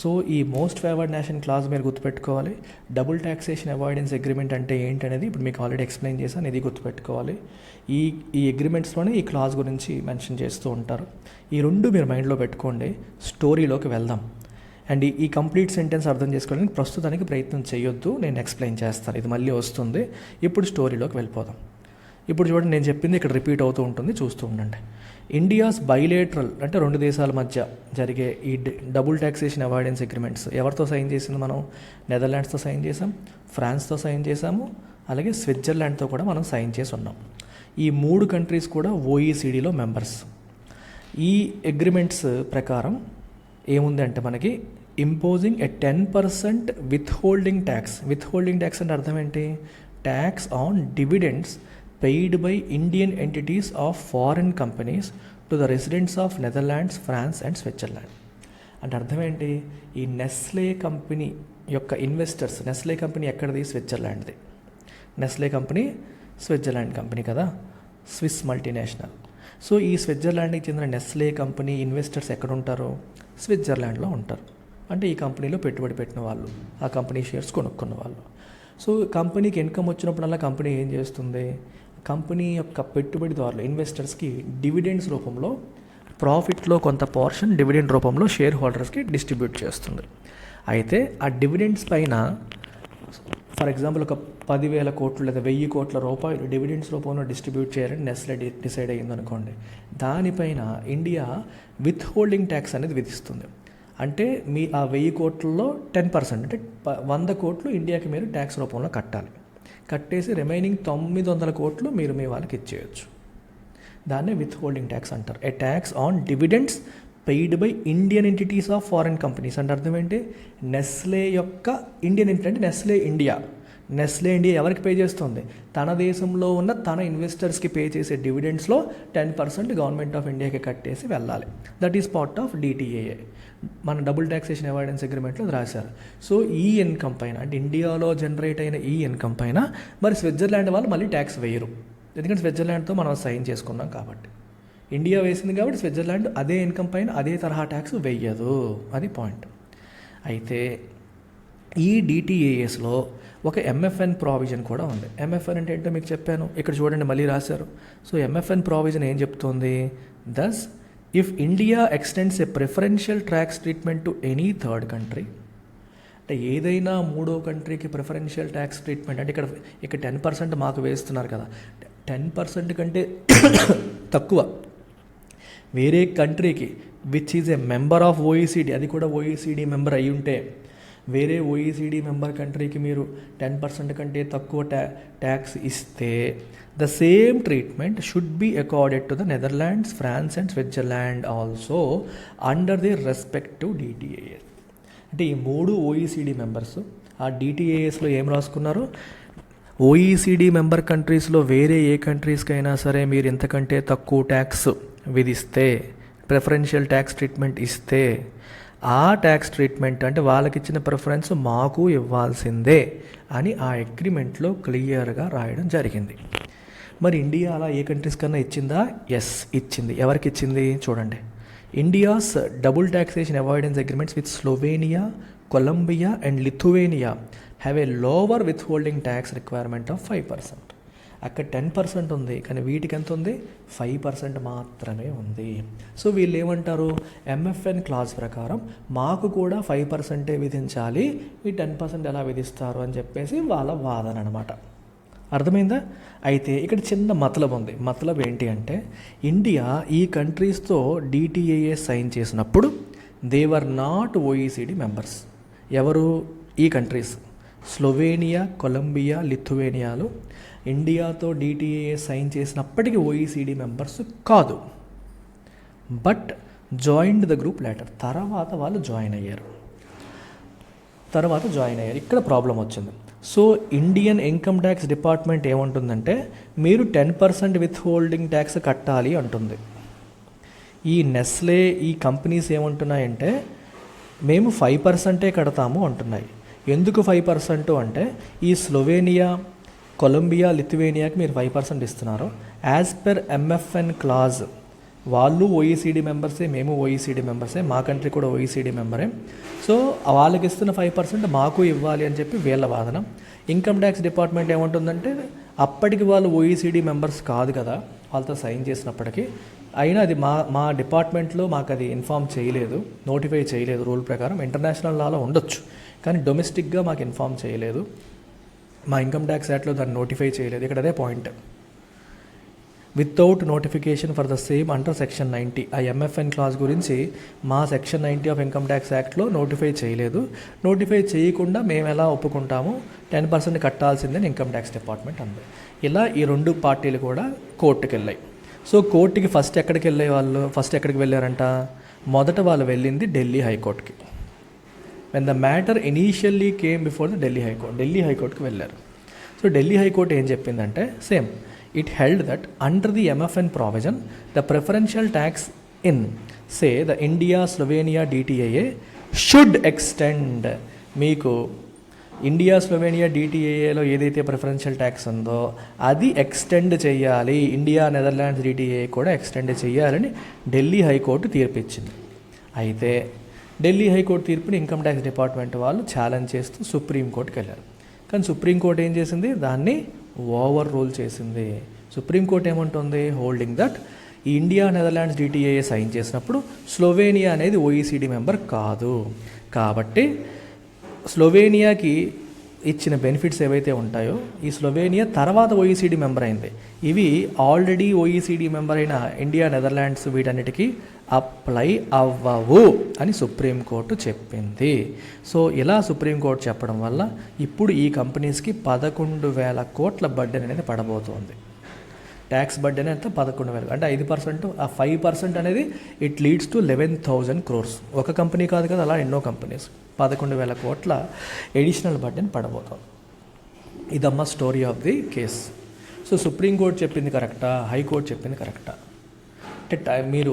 సో ఈ మోస్ట్ ఫేవర్డ్ నేషన్ క్లాజ్ మీరు గుర్తుపెట్టుకోవాలి. డబుల్ ట్యాక్సేషన్ అవాయిడెన్స్ అగ్రిమెంట్ అంటే ఏంటనేది ఇప్పుడు మీకు ఆల్రెడీ ఎక్స్ప్లెయిన్ చేశాను, ఇది గుర్తుపెట్టుకోవాలి. ఈ అగ్రిమెంట్స్లోనే ఈ క్లాజ్ గురించి మెన్షన్ చేస్తూ ఉంటారు. ఈ రెండు మీరు మైండ్లో పెట్టుకోండి. స్టోరీలోకి వెళ్దాం. అండ్ ఈ కంప్లీట్ సెంటెన్స్ అర్థం చేసుకోవడానికి ప్రస్తుతానికి ప్రయత్నం చేయొద్దు, నేను ఎక్స్ప్లెయిన్ చేస్తాను, ఇది మళ్ళీ వస్తుంది. ఇప్పుడు స్టోరీలోకి వెళ్ళిపోదాం. ఇప్పుడు చూడండి, నేను చెప్పింది ఇక్కడ రిపీట్ అవుతూ ఉంటుంది, చూస్తూ ఉండండి. ఇండియాస్ బైలేటరల్ అంటే రెండు దేశాల మధ్య జరిగే ఈ డబుల్ ట్యాక్సేషన్ అవాయిడెన్స్ అగ్రిమెంట్స్ ఎవరితో సైన్ చేసింది? మనం నెదర్లాండ్స్తో సైన్ చేసాం, ఫ్రాన్స్తో సైన్ చేసాము, అలాగే స్విట్జర్లాండ్తో కూడా మనం సైన్ చేసి ఉన్నాం. ఈ 3 కంట్రీస్ కూడా ఓఈసీడీలో మెంబర్స్. ఈ అగ్రిమెంట్స్ ప్రకారం ఏముంది అంటే మనకి imposing a 10% with holding tax అంటే అర్థం ఏంటి? Tax on dividends paid by Indian entities of foreign companies to the residents of Netherlands, France and Switzerland. అంటే అర్థం ఏంటి? ఈ నెస్లే కంపెనీ యొక్క ఇన్వెస్టర్స్, నెస్లే కంపెనీ ఎక్కడిది? స్విట్జర్లాండ్ది. నెస్లే కంపెనీ స్విట్జర్లాండ్ కంపెనీ కదా, స్విస్ మల్టీనేషనల్. సో ఈ స్విట్జర్లాండ్కి చెందిన నెస్లే కంపెనీ ఇన్వెస్టర్స్ ఎక్కడ ఉంటారు? స్విట్జర్లాండ్లో ఉంటారు. అంటే ఈ కంపెనీలో పెట్టుబడి పెట్టిన వాళ్ళు, ఆ కంపెనీ షేర్స్ కొనుక్కున్న వాళ్ళు. సో కంపెనీకి ఇన్కమ్ వచ్చినప్పుడల్లా కంపెనీ ఏం చేస్తుంది? కంపెనీ యొక్క పెట్టుబడిదారులు, ఇన్వెస్టర్స్కి డివిడెండ్స్ రూపంలో, ప్రాఫిట్లో కొంత పోర్షన్ డివిడెండ్ రూపంలో షేర్ హోల్డర్స్కి డిస్ట్రిబ్యూట్ చేస్తుంది. అయితే ఆ డివిడెండ్స్ పైన ఫర్ ఎగ్జాంపుల్ ఒక 10,000 కోట్లు లేదా 1,000 కోట్ల రూపాయలు డివిడెండ్స్ రూపంలో డిస్ట్రిబ్యూట్ చేయాలని నెస్లే డిసైడ్ అయ్యిందనుకోండి, దానిపైన ఇండియా విత్ హోల్డింగ్ ట్యాక్స్ అనేది విధిస్తుంది. అంటే మీ ఆ 1,000 కోట్లలో 10% అంటే 100 కోట్లు ఇండియాకి మీరు ట్యాక్స్ రూపంలో కట్టాలి. కట్టేసి రిమైనింగ్ 900 కోట్లు మీరు మీ వాళ్ళకి ఇచ్చేయచ్చు. దాన్నే విత్ హోల్డింగ్ ట్యాక్స్ అంటారు. A tax on dividends paid by Indian entities of foreign companies. అంటే అర్థం ఏంటి? నెస్లే యొక్క ఇండియన్ ఎంటిటీ అంటే నెస్లే ఇండియా ఎవరికి పే చేస్తుంది? తన దేశంలో ఉన్న తన ఇన్వెస్టర్స్కి పే చేసే డివిడెండ్స్లో 10% గవర్నమెంట్ ఆఫ్ ఇండియాకి కట్టేసి వెళ్ళాలి. That is part of DTAA. మన డబుల్ ట్యాక్సేషన్ అవాయిడెన్స్ అగ్రిమెంట్లో రాశారు. సో ఈ ఇన్కమ్ పైన, అంటే ఇండియాలో జనరేట్ అయిన ఈ ఇన్కమ్ పైన మరి స్విట్జర్లాండ్ వాళ్ళు మళ్ళీ ట్యాక్స్ వేయరు. ఎందుకంటే స్విట్జర్లాండ్తో మనం సైన్ చేసుకున్నాం కాబట్టి. ఇండియా వేసింది కాబట్టి స్విట్జర్లాండ్ అదే ఇన్కమ్ పైన అదే తరహా ట్యాక్స్ వేయదు. అది పాయింట్. అయితే ఈ డిటిఏఎస్లో ఒక ఎంఎఫ్ఎన్ ప్రావిజన్ కూడా ఉంది. ఎంఎఫ్ఎన్ అంటే ఏంటో మీకు చెప్పాను, ఇక్కడ చూడండి మళ్ళీ రాశారు. సో ఎంఎఫ్ఎన్ ప్రావిజన్ ఏం చెప్తోంది? Thus if India extends a preferential tax treatment to any third country, అంటే ఏదైనా 3వ కంట్రీకి ప్రిఫరెన్షియల్ ట్యాక్స్ ట్రీట్మెంట్ అంటే ఇక్కడ 10% మాకు వేస్తున్నారు కదా, 10% కంటే తక్కువ వేరే కంట్రీకి which is a member of OECD, అది కూడా ఓఈసీడీ మెంబర్ అయి ఉంటే, వేరే ఓఈసీడీ మెంబర్ కంట్రీకి మీరు 10% కంటే తక్కువ ట్యాక్స్ ఇస్తే the same treatment should be accorded to the Netherlands, France and Switzerland also under the respective DTAAs. అంటే ఈ 3 ఓఈసీడీ మెంబర్స్ ఆ డిటిఏఎస్లో ఏం రాసుకున్నారు? ఓఈసీడీ మెంబర్ కంట్రీస్లో వేరే ఏ కంట్రీస్కైనా సరే మీరు ఇంతకంటే తక్కువ ట్యాక్స్ విధిస్తే, ప్రిఫరెన్షియల్ ట్యాక్స్ ట్రీట్మెంట్ ఇస్తే, ఆ ట్యాక్స్ ట్రీట్మెంట్ అంటే వాళ్ళకి ఇచ్చిన ప్రిఫరెన్స్ మాకు ఇవ్వాల్సిందే అని ఆ అగ్రిమెంట్లో క్లియర్గా రాయడం జరిగింది. మరి ఇండియా అలా ఏ కంట్రీస్ కన్నా ఇచ్చిందా? ఎస్, ఇచ్చింది. ఎవరికి ఇచ్చింది చూడండి. India's double taxation avoidance agreements with Slovenia, Colombia and Lithuania have a lower withholding tax requirement of 5%. అక్కడ 10% ఉంది, కానీ వీటికి ఎంత ఉంది? 5% మాత్రమే ఉంది. సో వీళ్ళు ఏమంటారు? ఎంఎఫ్ఎన్ క్లాజ్ ప్రకారం మాకు కూడా 5% విధించాలి, ఈ 10% ఎలా విధిస్తారు అని చెప్పేసి వాళ్ళ వాదన అనమాట. అర్థమైందా? అయితే ఇక్కడ చిన్న మతలబ్ ఉంది. మతలబ్ ఏంటి అంటే, ఇండియా ఈ కంట్రీస్తో డిటిఏఏ సైన్ చేసినప్పుడు they were not OECD members. ఎవరు? ఈ కంట్రీస్ స్లోవేనియా, కొలంబియా, లిథువేనియాలు ఇండియాతో డిటిఏఏ సైన్ చేసినప్పటికీ ఓఈసీడీ మెంబర్స్ కాదు. But joined the group later. తర్వాత వాళ్ళు జాయిన్ అయ్యారు. ఇక్కడ ప్రాబ్లం వచ్చింది. So Indian income tax department ఏమంటుందంటే, మీరు 10% విత్ హోల్డింగ్ ట్యాక్స్ కట్టాలి అంటుంది. ఈ నెస్లే ఈ కంపెనీస్ ఏమంటున్నాయంటే, మేము 5% కడతాము అంటున్నాయి. ఎందుకు 5% అంటే, ఈ స్లోవేనియా, కొలంబియా, లిథువేనియాకి మీరు 5% ఇస్తున్నారు. యాజ్ పర్ ఎంఎఫ్ఎన్ క్లాజ్ వాళ్ళు ఓఈసీడీ మెంబర్సే, మేము ఓఈసీడీ మెంబర్సే, మా కంట్రీ కూడా ఓఈసీడీ మెంబరే. సో వాళ్ళకి ఇస్తున్న 5% మాకు ఇవ్వాలి అని చెప్పి వీళ్ళ వాదన. ఇన్కమ్ ట్యాక్స్ డిపార్ట్మెంట్ ఏమంటుందంటే అప్పటికి వాళ్ళు ఓఈసీడీ మెంబర్స్ కాదు కదా వాళ్ళతో సైన్ చేసినప్పటికీ, అయినా అది మా డిపార్ట్మెంట్లో మాకు అది ఇన్ఫామ్ చేయలేదు, నోటిఫై చేయలేదు. రూల్ ప్రకారం ఇంటర్నేషనల్ లాలో ఉండొచ్చు కానీ డొమెస్టిక్గా మాకు ఇన్ఫామ్ చేయలేదు, మా ఇన్కమ్ ట్యాక్స్ యాక్ట్లో దాన్ని నోటిఫై చేయలేదు. ఇక్కడ అదే point. Without notification for the same under section 90, ఆ ఎంఎఫ్ఎన్ క్లాజ్ గురించి మా సెక్షన్ 90 ఆఫ్ ఇన్కమ్ ట్యాక్స్ యాక్ట్లో నోటిఫై చేయలేదు. నోటిఫై చేయకుండా మేము ఎలా ఒప్పుకుంటాము, 10% కట్టాల్సిందని ఇన్కమ్ ట్యాక్స్ డిపార్ట్మెంట్ అంది. ఇలా ఈ రెండు పార్టీలు కూడా కోర్టుకి వెళ్ళాయి. సో కోర్టుకి ఫస్ట్ ఎక్కడికి వెళ్ళారంట, మొదట వాళ్ళు వెళ్ళింది ఢిల్లీ హైకోర్టుకి. When the matter initially came before the Delhi హైకోర్టుకి వెళ్ళారు. సో ఢిల్లీ హైకోర్టు ఏం చెప్పిందంటే same, it held that under the MFN provision, the preferential tax in, say, the India-Slovenia DTAA should extend. మీకు ఇండియా స్లోవేనియా డిటిఏఏలో ఏదైతే ప్రిఫరెన్షియల్ ట్యాక్స్ ఉందో అది extend చేయాలి, India Netherlands DTA కూడా ఎక్స్టెండ్ చేయాలని ఢిల్లీ హైకోర్టు తీర్పిచ్చింది. అయితే ఢిల్లీ హైకోర్టు తీర్పుని ఇన్కమ్ ట్యాక్స్ డిపార్ట్మెంట్ వాళ్ళు ఛాలెంజ్ చేస్తూ సుప్రీంకోర్టుకి వెళ్ళారు. కానీ సుప్రీంకోర్టు ఏం చేసింది, దాన్ని ఓవర్ రూల్ చేసింది. సుప్రీంకోర్టు ఏమంటుంది, హోల్డింగ్ దట్ ఈ ఇండియా నెదర్లాండ్స్ డిటిఏఏ సైన్ చేసినప్పుడు స్లోవేనియా అనేది ఓఈసీడీ మెంబర్ కాదు, కాబట్టి స్లోవేనియాకి ఇచ్చిన బెనిఫిట్స్ ఏవైతే ఉంటాయో ఈ స్లోవేనియా తర్వాత ఓఈసీడీ మెంబర్ అయింది, ఇవి ఆల్రెడీ ఓఈసీడీ మెంబర్ అయిన ఇండియా నెదర్లాండ్స్ వీటన్నిటికీ అప్లై అవ్వవు అని సుప్రీంకోర్టు చెప్పింది. సో ఇలా సుప్రీంకోర్టు చెప్పడం వల్ల ఇప్పుడు ఈ కంపెనీస్కి 11,000 కోట్ల బడ్డెన్ అనేది పడబోతోంది. ట్యాక్స్ బడ్డెన్ ఎంత 11,000, అంటే 5%, ఆ 5% అనేది ఇట్ లీడ్స్ టు 11,000 crores. ఒక కంపెనీ కాదు కదా, అలా ఎన్నో కంపెనీస్ 11,000 కోట్ల ఎడిషనల్ బడ్డెన్ పడబోతోంది. ఇదమ్మ story of the case. So Supreme Court చెప్పింది కరెక్టా, హైకోర్టు చెప్పింది కరెక్టా అంటే మీరు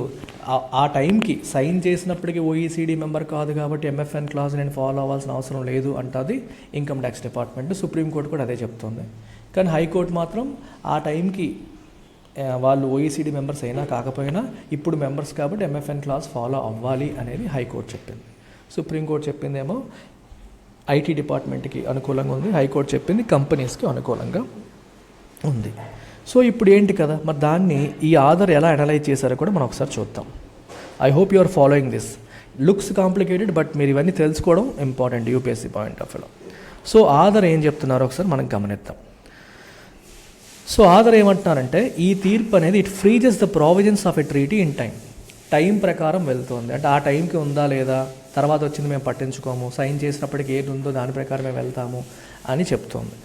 ఆ టైంకి సైన్ చేసినప్పటికీ ఓఈసీడీ మెంబర్ కాదు కాబట్టి ఎంఎఫ్ఎన్ క్లాజ్ నేను ఫాలో అవ్వాల్సిన అవసరం లేదు అంటుంది ఇన్కమ్ ట్యాక్స్ డిపార్ట్మెంట్. సుప్రీంకోర్టు కూడా అదే చెప్తుంది. కానీ హైకోర్టు మాత్రం ఆ టైంకి వాళ్ళు ఓఈసీడీ మెంబర్స్ అయినా కాకపోయినా ఇప్పుడు మెంబర్స్ కాబట్టి ఎంఎఫ్ఎన్ క్లాజ్ ఫాలో అవ్వాలి అనేది హైకోర్టు చెప్పింది. సుప్రీంకోర్టు చెప్పిందేమో ఐటీ డిపార్ట్మెంట్కి అనుకూలంగా ఉంది, హైకోర్టు చెప్పింది కంపెనీస్కి అనుకూలంగా ఉంది. సో ఇప్పుడు ఏంటి కదా, మరి దాన్ని ఈ ఆధార్ ఎలా అనలైజ్ చేశారో కూడా మనం ఒకసారి చూద్దాం. I hope you are following this. Looks complicated but మీరు ఇవన్నీ తెలుసుకోవడం ఇంపార్టెంట్ యూపీఎస్సీ పాయింట్ ఆఫ్ వ్యూలో. సో ఆధార్ ఏం చెప్తున్నారో ఒకసారి మనం గమనిద్దాం. సో ఆధార్ ఏమంటున్నారంటే ఈ తీర్పు అనేది it freezes the provisions of a treaty in time ప్రకారం వెళ్తుంది. అంటే ఆ టైంకి ఉందా లేదా, తర్వాత వచ్చింది మేము పట్టించుకోము, సైన్ చేసినప్పటికీ ఏది ఉందో దాని ప్రకారం మేము వెళ్తాము అని చెప్తోంది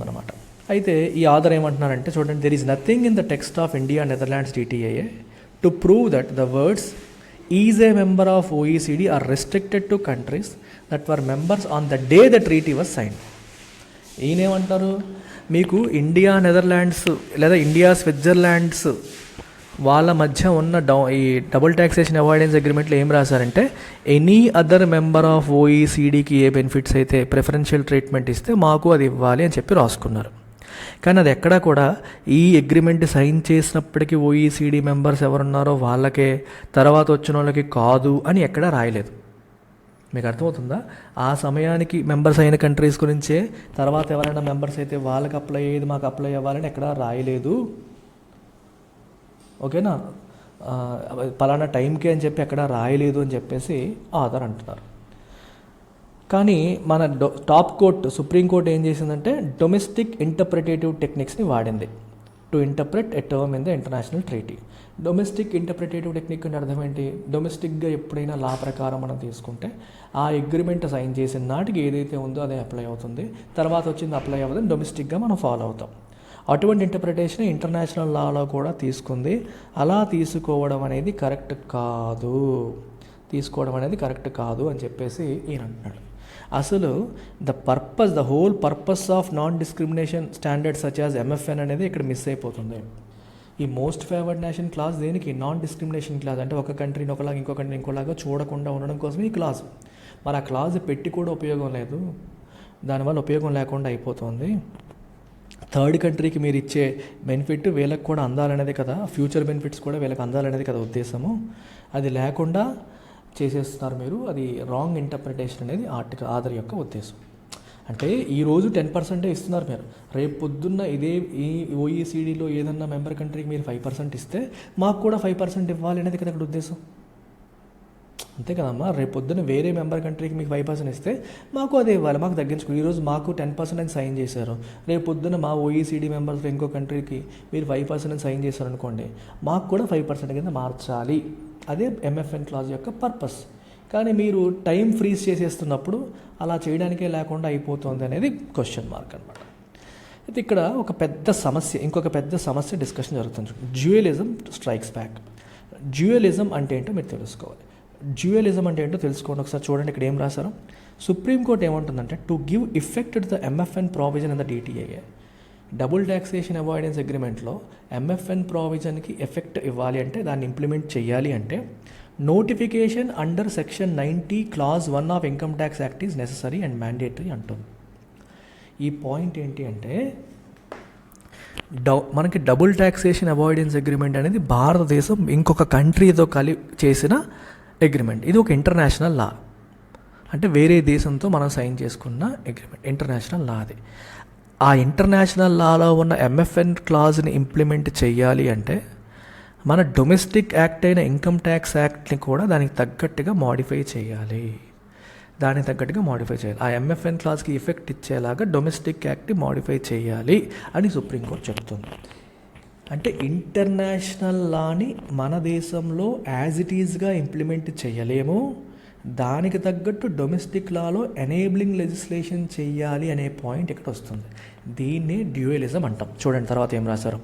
అనమాట. అయితే ఈ ఆధార్ ఏమంటున్నారంటే చూడండి, there is nothing in the text of India Netherlands DTAA to prove that the words is a member of OECD are restricted to countries that were members on the day the treaty was sign. ఈయనేమంటారు, మీకు India Netherlands లేదా India Switzerlands వాళ్ళ మధ్య ఉన్న ఈ double taxation avoidance అగ్రిమెంట్లో ఏం రాశారంటే ఎనీ అదర్ మెంబర్ ఆఫ్ ఓఈసీడీకి ఏ బెనిఫిట్స్ అయితే ప్రిఫరెన్షియల్ ట్రీట్మెంట్ ఇస్తే మాకు అది ఇవ్వాలి అని చెప్పి రాసుకున్నారు. కానీ అది ఎక్కడా కూడా ఈ అగ్రిమెంట్ సైన్ చేసినప్పటికీ ఓఈసీడీ మెంబర్స్ ఎవరున్నారో వాళ్ళకే, తర్వాత వచ్చిన వాళ్ళకి కాదు అని ఎక్కడా రాయలేదు. మీకు అర్థమవుతుందా? ఆ సమయానికి మెంబర్స్ అయిన కంట్రీస్ గురించే, తర్వాత ఎవరైనా మెంబర్స్ అయితే వాళ్ళకి అప్లై అయ్యేది మాకు అప్లై అవ్వాలని ఎక్కడా రాయలేదు. ఓకేనా, పలానా టైంకి అని చెప్పి ఎక్కడా రాయలేదు అని చెప్పేసి ఆధార్ అంటున్నారు. కానీ మన టాప్ కోర్ట్ సుప్రీంకోర్టు ఏం చేసిందంటే డొమెస్టిక్ ఇంటర్ప్రిటేటివ్ టెక్నిక్స్ని వాడింది to interpret a term in the international treaty. Domestic interpretative technique అంటే అర్థం ఏంటి, డొమెస్టిక్గా ఎప్పుడైనా లా ప్రకారం మనం తీసుకుంటే ఆ అగ్రిమెంట్ సైన్ చేసిన నాటికి ఏదైతే ఉందో అదే అప్లై అవుతుంది, తర్వాత వచ్చింది అప్లై అవ్వదని డొమెస్టిక్గా మనం ఫాలో అవుతాం. అటువంటి ఇంటర్ప్రిటేషన్ ఇంటర్నేషనల్ లాలో కూడా తీసుకుంది. అలా తీసుకోవడం అనేది కరెక్ట్ కాదు అని చెప్పేసి ఈయన అంటున్నాడు. అసలు the whole purpose of non discrimination standards such as MFN అనేది ఇక్కడ మిస్ అయిపోతుంది. ఈ మోస్ట్ ఫేవర్డ్ నేషన్ క్లాజ్ దేనికి, నాన్ డిస్క్రిమినేషన్ క్లాజ్. అంటే ఒక కంట్రీని ఒకలాగా ఇంకో కంట్రీని ఇంకోలాగా చూడకుండా ఉండడం కోసం ఈ క్లాజ్. మరి ఆ క్లాజ్ పెట్టి కూడా ఉపయోగం లేదు, దానివల్ల ఉపయోగం లేకుండా అయిపోతుంది. థర్డ్ కంట్రీకి మీరు ఇచ్చే బెనిఫిట్ వీళ్ళకి కూడా అందాలనేది కదా, ఫ్యూచర్ బెనిఫిట్స్ కూడా వీళ్ళకి అందాలనేది కదా ఉద్దేశము. అది లేకుండా చేసేస్తున్నారు మీరు. అది రాంగ్ ఇంటర్ప్రిటేషన్ అనేది ఆధార్ యొక్క ఉద్దేశం. అంటే ఈరోజు 10% ఇస్తున్నారు మీరు, రేపు పొద్దున్న ఇదే ఈ ఓఈసీడీలో ఏదన్నా మెంబర్ కంట్రీకి మీరు 5% ఇస్తే మాకు కూడా 5% ఇవ్వాలి అనేది కదా ఇక్కడ ఉద్దేశం. అంతే కదమ్మా, రేపు పొద్దున్న వేరే మెంబర్ కంట్రీకి మీకు 5% ఇస్తే మాకు అదే ఇవ్వాలి, మాకు తగ్గించుకో. ఈరోజు మాకు 10% అని సైన్ చేశారు, రేపు పొద్దున్న మా ఓఈసీడీ మెంబర్స్ ఇంకో కంట్రీకి మీరు 5% అని సైన్ చేశారు అనుకోండి, మాకు కూడా 5% కింద మార్చాలి. అదే ఎంఎఫ్ఎన్ క్లాజ్ యొక్క పర్పస్. కానీ మీరు టైం ఫ్రీజ్ చేసేస్తున్నప్పుడు అలా చేయడానికే లేకుండా అయిపోతుంది అనేది క్వశ్చన్ మార్క్ అనమాట. అయితే ఇక్కడ ఇంకొక పెద్ద సమస్య డిస్కషన్ జరుగుతుంది. Dualism strikes back. డ్యూయలిజం అంటే ఏంటో మీరు తెలుసుకోవాలి. డ్యూయలిజం అంటే ఏంటో తెలుసుకోండి. ఒకసారి చూడండి ఇక్కడ ఏం రాశారు. సుప్రీంకోర్టు ఏమంటుందంటే, to give effect to the MFN provision in the DTAA. Double taxation avoidance అగ్రిమెంట్లో ఎంఎఫ్ఎన్ ప్రావిజన్కి ఎఫెక్ట్ ఇవ్వాలి అంటే, దాన్ని ఇంప్లిమెంట్ చేయాలి అంటే, notification under section 90 clause 1 of income tax act is necessary and mandatory అంటుంది. ఈ పాయింట్ ఏంటి అంటే, మనకి డబుల్ ట్యాక్సేషన్ అవాయిడెన్స్ అగ్రిమెంట్ అనేది భారతదేశం ఇంకొక కంట్రీతో చేసిన అగ్రిమెంట్. ఇది ఒక ఇంటర్నేషనల్ లా, అంటే వేరే దేశంతో మనం సైన్ చేసుకున్న అగ్రిమెంట్, ఇంటర్నేషనల్ లా అది. ఆ ఇంటర్నేషనల్ లాలో ఉన్న ఎంఎఫ్ఎన్ క్లాజ్ని ఇంప్లిమెంట్ చేయాలి అంటే మన డొమెస్టిక్ యాక్ట్ అయిన ఇన్కమ్ ట్యాక్స్ యాక్ట్ని కూడా దానికి తగ్గట్టుగా మాడిఫై చేయాలి. ఆ ఎంఎఫ్ఎన్ క్లాజ్కి ఎఫెక్ట్ ఇచ్చేలాగా డొమెస్టిక్ యాక్ట్ని మాడిఫై చేయాలి అని సుప్రీంకోర్టు చెప్తుంది. అంటే ఇంటర్నేషనల్ లాని మన దేశంలో యాజ్ ఇట్ ఈజ్గా ఇంప్లిమెంట్ చేయలేము, దానికి తగ్గట్టు డొమెస్టిక్ లాలో ఎనేబ్లింగ్ లెజిస్లేషన్ చేయాలి అనే పాయింట్ ఇక్కడ వస్తుంది. దీన్నే డ్యూయలిజం అంటాం. చూడండి తర్వాత ఏం రాశారు.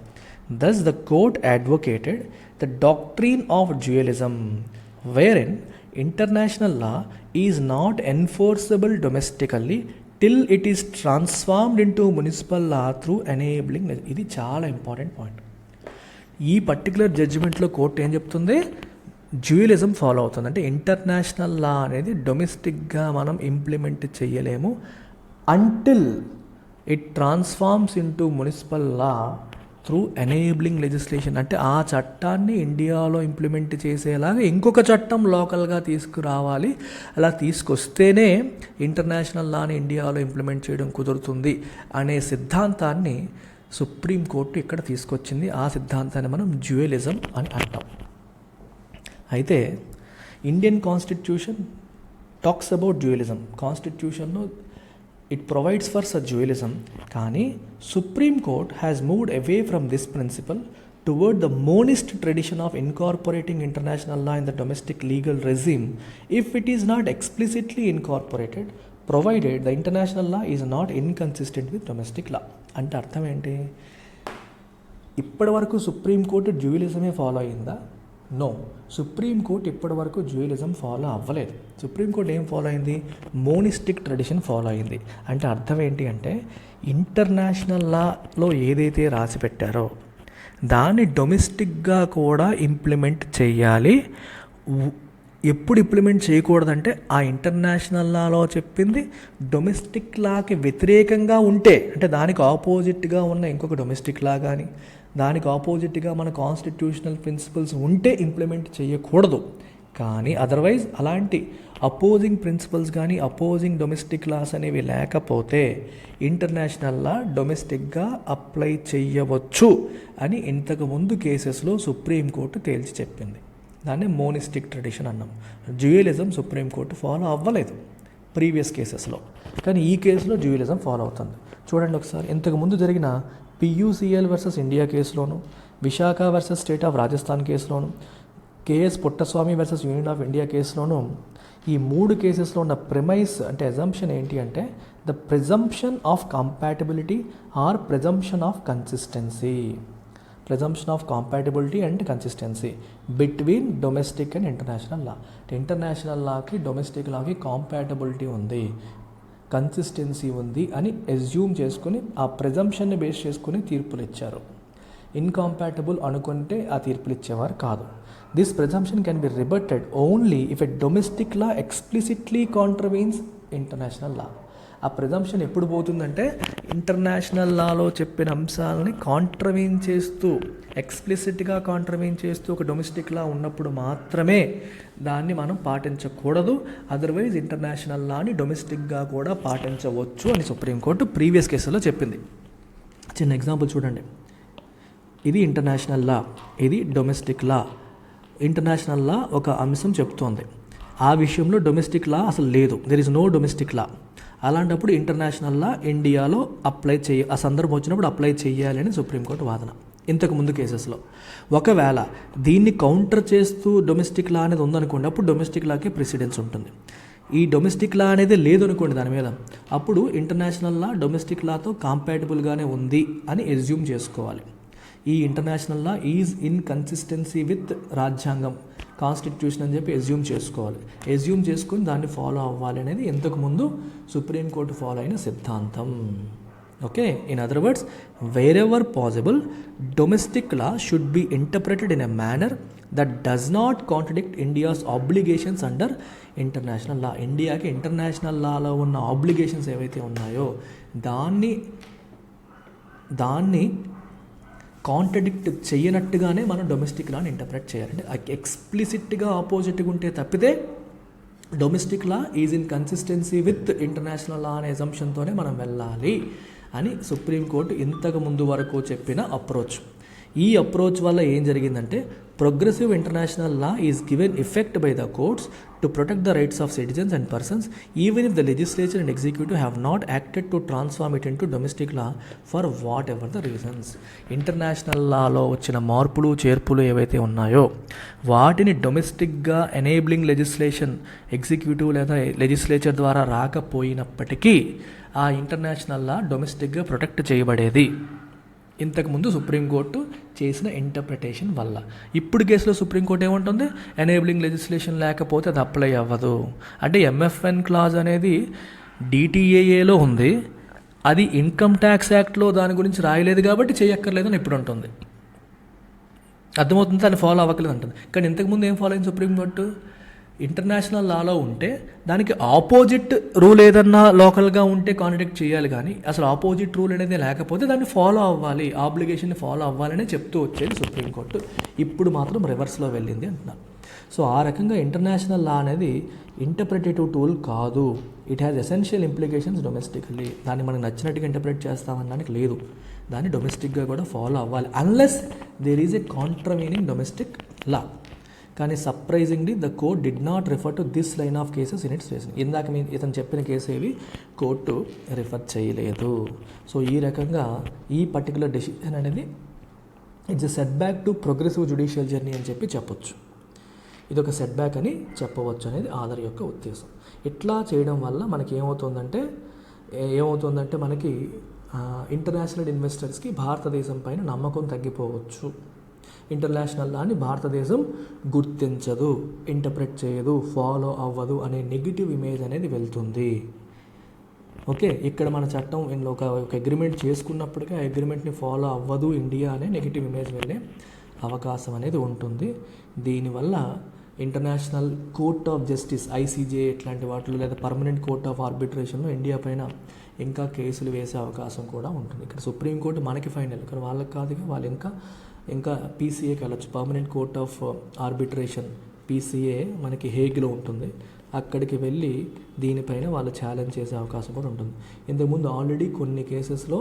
Thus the court advocated the doctrine of dualism, wherein international law is not enforceable domestically till it is transformed into municipal law through enabling. ఇది చాలా ఇంపార్టెంట్ పాయింట్. ఈ పర్టికులర్ జడ్జిమెంట్లో కోర్టు ఏం చెప్తుంది, డ్యూయలిజం ఫాలో అవుతుంది. అంటే ఇంటర్నేషనల్ లా అనేది డొమెస్టిక్గా మనం implement చేయలేము until it transforms into municipal law through enabling legislation. అంటే ఆ చట్టాన్ని ఇండియాలో ఇంప్లిమెంట్ చేసేలాగా ఇంకొక చట్టం లోకల్గా తీసుకురావాలి. అలా తీసుకొస్తేనే ఇంటర్నేషనల్ లాని ఇండియాలో ఇంప్లిమెంట్ చేయడం కుదురుతుంది అనే సిద్ధాంతాన్ని సుప్రీంకోర్టు ఇక్కడ తీసుకొచ్చింది. ఆ సిద్ధాంతాన్ని మనం డ్యూయలిజం అని అంటాం. అయితే Indian constitution talks about dualism. కాన్స్టిట్యూషన్లో it provides for such dualism. కానీ Supreme Court has moved away from this principle toward the monist tradition of incorporating international law in the domestic legal regime if it is not explicitly incorporated provided the international law is not inconsistent with domestic law. అంటే అర్థం ఏంటి, ఇప్పటి వరకు Supreme Court డ్యూయలిజమే follow అయిందా? No, Supreme Court ఇప్పటి వరకు dualism follow అవ్వలేదు. సుప్రీంకోర్టు ఏం ఫాలో అయింది, మోనిస్టిక్ ట్రెడిషన్ ఫాలో అయింది. అంటే అర్థం ఏంటి అంటే, ఇంటర్నేషనల్ లాలో ఏదైతే రాసి పెట్టారో దాన్ని డొమెస్టిక్గా కూడా ఇంప్లిమెంట్ చేయాలి. ఎప్పుడు ఇంప్లిమెంట్ చేయకూడదంటే, ఆ ఇంటర్నేషనల్ లాలో చెప్పింది డొమెస్టిక్ లాకి వ్యతిరేకంగా ఉంటే, అంటే దానికి ఆపోజిట్గా ఉన్న ఇంకొక డొమెస్టిక్ లా కానీ దానికి ఆపోజిట్గా మన కాన్స్టిట్యూషనల్ ప్రిన్సిపల్స్ ఉంటే ఇంప్లిమెంట్ చేయకూడదు. కానీ అదర్వైజ్ అలాంటి అపోజింగ్ ప్రిన్సిపల్స్ కానీ అపోజింగ్ డొమెస్టిక్ లాస్ అనేవి లేకపోతే ఇంటర్నేషనల్ లా డొమెస్టిక్గా అప్లై చేయవచ్చు అని ఇంతకుముందు కేసెస్లో సుప్రీంకోర్టు తేల్చి చెప్పింది. దాన్ని మోనిస్టిక్ ట్రెడిషన్ అన్నాం. డ్యూయలిజం సుప్రీంకోర్టు ఫాలో అవ్వలేదు ప్రీవియస్ కేసెస్లో, కానీ ఈ కేసులో డ్యూయలిజం ఫాలో అవుతుంది. చూడండి ఒకసారి, ఇంతకుముందు జరిగిన పియూసిఎల్ వర్సెస్ ఇండియా కేసులోను, Vishaka versus state of Rajasthan కేసులోను, KS Puttaswamy versus Union of India కేసులోను, ఈ 3 కేసెస్లో ఉన్న ప్రిమైస్ అంటే అజంప్షన్ ఏంటి అంటే, the presumption of compatibility or presumption of consistency. Presumption of compatibility and consistency between domestic and international law. ఇంటర్నేషనల్ లాకి డొమెస్టిక్ లాకి కాంపాటబిలిటీ ఉంది, కన్సిస్టెన్సీ ఉంది అని అజ్యూమ్ చేసుకుని ఆ ప్రిజంప్షన్ని బేస్ చేసుకుని తీర్పులు ఇచ్చారు. ఇన్కాంపాటబుల్ అనుకుంటే ఆ తీర్పులు ఇచ్చేవారు కాదు. This presumption can be rebutted only if a domestic law explicitly contravenes international law. ఆ ప్రిజంప్షన్ ఎప్పుడు పోతుందంటే, ఇంటర్నేషనల్ లాలో చెప్పిన అంశాలని కాంట్రవీన్ చేస్తూ, ఎక్స్ప్లిసిట్గా కాంట్రవీన్ చేస్తూ ఒక డొమెస్టిక్ లా ఉన్నప్పుడు మాత్రమే దాన్ని మనం పాటించకూడదు. అదర్వైజ్ ఇంటర్నేషనల్ లాని డొమెస్టిక్గా కూడా పాటించవచ్చు అని సుప్రీంకోర్టు ప్రీవియస్ కేసులో చెప్పింది. చిన్న ఎగ్జాంపుల్ చూడండి. ఇది ఇంటర్నేషనల్ లా, ఇది డొమెస్టిక్ లా. ఇంటర్నేషనల్ లా ఒక అంశం చెప్తోంది, ఆ విషయంలో డొమెస్టిక్ లా అసలు లేదు, దెర్ ఇస్ నో డొమెస్టిక్ లా. అలాంటప్పుడు ఇంటర్నేషనల్ లా ఇండియాలో ఆ సందర్భం వచ్చినప్పుడు అప్లై చేయాలి అని సుప్రీంకోర్టు వాదన ఇంతకుముందు కేసెస్లో. ఒకవేళ దీన్ని కౌంటర్ చేస్తూ డొమెస్టిక్ లా అనేది ఉందనుకోండి, అప్పుడు డొమెస్టిక్ లాకే ప్రెసిడెన్స్ ఉంటుంది. ఈ డొమెస్టిక్ లా అనేది లేదు అనుకోండి దాని మీద, అప్పుడు ఇంటర్నేషనల్ లా డొమెస్టిక్ లాతో కాంపాటబుల్గానే ఉంది అని ఎస్యూమ్ చేసుకోవాలి. ఈ international law is in consistency with రాజ్యాంగం, కాన్స్టిట్యూషన్ అని చెప్పి ఎస్యూమ్ చేసుకోవాలి. ఎస్యూమ్ చేసుకుని దాన్ని ఫాలో అవ్వాలి అనేది ఇంతకుముందు సుప్రీంకోర్టు ఫాలో అయిన సిద్ధాంతం. Okay, in other words, wherever possible domestic law should be interpreted in a manner that does not contradict India's obligations under international law. ఇండియాకి ఇంటర్నేషనల్ లాలో ఉన్న ఆబ్లిగేషన్స్ ఏవైతే ఉన్నాయో దాన్ని కాంట్రడిక్ట్ చేయనట్టుగానే మనం డొమెస్టిక్ లాని ఇంటర్ప్రెట్ చేయాలంటే ఎక్స్ప్లిసిట్గా ఆపోజిట్గా ఉంటే తప్పితే domestic law is in consistency with international law అనే ఎజంప్షన్తోనే మనం వెళ్ళాలి అని సుప్రీంకోర్టు ఇంతకు ముందు వరకు చెప్పిన అప్రోచ్. ఈ అప్రోచ్ వల్ల ఏం జరిగిందంటే, progressive international law is given effect by the courts to protect the rights of citizens and persons, even if the legislature and executive have not acted to transform it into domestic law for whatever the reasons. International లాలో వచ్చిన మార్పులు చేర్పులు ఏవైతే ఉన్నాయో వాటిని డొమెస్టిక్గా enabling legislation executive లేదా legislature ద్వారా రాకపోయినప్పటికీ ఆ international law డొమెస్టిక్గా protect చేయబడేది ఇంతకుముందు సుప్రీంకోర్టు చేసిన ఇంటర్ప్రిటేషన్ వల్ల. ఇప్పుడు కేసులో సుప్రీంకోర్టు ఏమంటుంది, ఎనేబులింగ్ లెజిస్లేషన్ లేకపోతే అది అప్లై అవ్వదు. అంటే ఎంఎఫ్ఎన్ క్లాజ్ అనేది డిటిఏఏలో ఉంది, అది ఇన్కమ్ ట్యాక్స్ యాక్ట్లో దాని గురించి రాయలేదు కాబట్టి చేయక్కర్లేదని ఇప్పుడు ఉంటుంది. అర్థమవుతుంది, దాన్ని ఫాలో అవ్వకలేదు అంటుంది. కానీ ఇంతకుముందు ఏం ఫాలో అయింది సుప్రీంకోర్టు, ఇంటర్నేషనల్ లాలో ఉంటే దానికి ఆపోజిట్ రూల్ ఏదన్నా లోకల్గా ఉంటే కాంట్రడిక్ట్ చేయాలి, కానీ అసలు ఆపోజిట్ రూల్ అనేది లేకపోతే దాన్ని ఫాలో అవ్వాలి, ఆబ్లిగేషన్ని ఫాలో అవ్వాలనే చెప్తూ వచ్చేది సుప్రీంకోర్టు. ఇప్పుడు మాత్రం రివర్స్లో వెళ్ళింది అంటున్నారు. సో ఆ రకంగా ఇంటర్నేషనల్ లా అనేది ఇంటర్ప్రిటేటివ్ టూల్ కాదు, it has essential implications domestically. దాన్ని మనం నచ్చినట్టుగా ఇంటర్ప్రిట్ చేస్తామనడానికి లేదు, దాన్ని డొమెస్టిక్గా కూడా ఫాలో అవ్వాలి unless there is a contravening domestic law. కానీ surprisingly the court did not refer to this line of cases in its reason. ఇందాక ఇతను చెప్పిన కేసు ఏవి కోర్టు రిఫర్ చేయలేదు. సో ఈ రకంగా ఈ పర్టికులర్ డెసిషన్ అనేది it's a set back to progressive judicial journey అని చెప్పొచ్చు. ఇది ఒక సెట్ బ్యాక్ అని చెప్పవచ్చు అనేది ఆధార్ యొక్క ఉద్దేశం. ఇట్లా చేయడం వల్ల మనకి ఏమవుతుందంటే మనకి ఇంటర్నేషనల్ ఇన్వెస్టర్స్కి భారతదేశం పైన నమ్మకం తగ్గిపోవచ్చు. ఇంటర్నేషనల్ లాని భారతదేశం గుర్తించదు, ఇంటర్ప్రెట్ చేయదు, ఫాలో అవ్వదు అనే నెగిటివ్ ఇమేజ్ అనేది వెళ్తుంది. ఓకే, ఇక్కడ మన చట్టం ఒక అగ్రిమెంట్ చేసుకున్నప్పటికీ ఆ అగ్రిమెంట్ని ఫాలో అవ్వదు ఇండియా అనే నెగిటివ్ ఇమేజ్ వెళ్ళే అవకాశం అనేది ఉంటుంది. దీనివల్ల international court of justice ICJ ఇట్లాంటి వాటిలో లేదా పర్మనెంట్ కోర్ట్ ఆఫ్ ఆర్బిట్రేషన్లో ఇండియా పైన ఇంకా కేసులు వేసే అవకాశం కూడా ఉంటుంది. ఇక్కడ సుప్రీంకోర్టు మనకి ఫైనల్, కానీ వాళ్ళకి కాదుగా, వాళ్ళు ఇంకా పీసీఏకి వెళ్ళచ్చు. Permanent court of arbitration PCA మనకి హేగ్లో ఉంటుంది, అక్కడికి వెళ్ళి దీనిపైన వాళ్ళు ఛాలెంజ్ చేసే అవకాశం కూడా ఉంటుంది. ఇంతకుముందు ఆల్రెడీ కొన్ని కేసెస్లో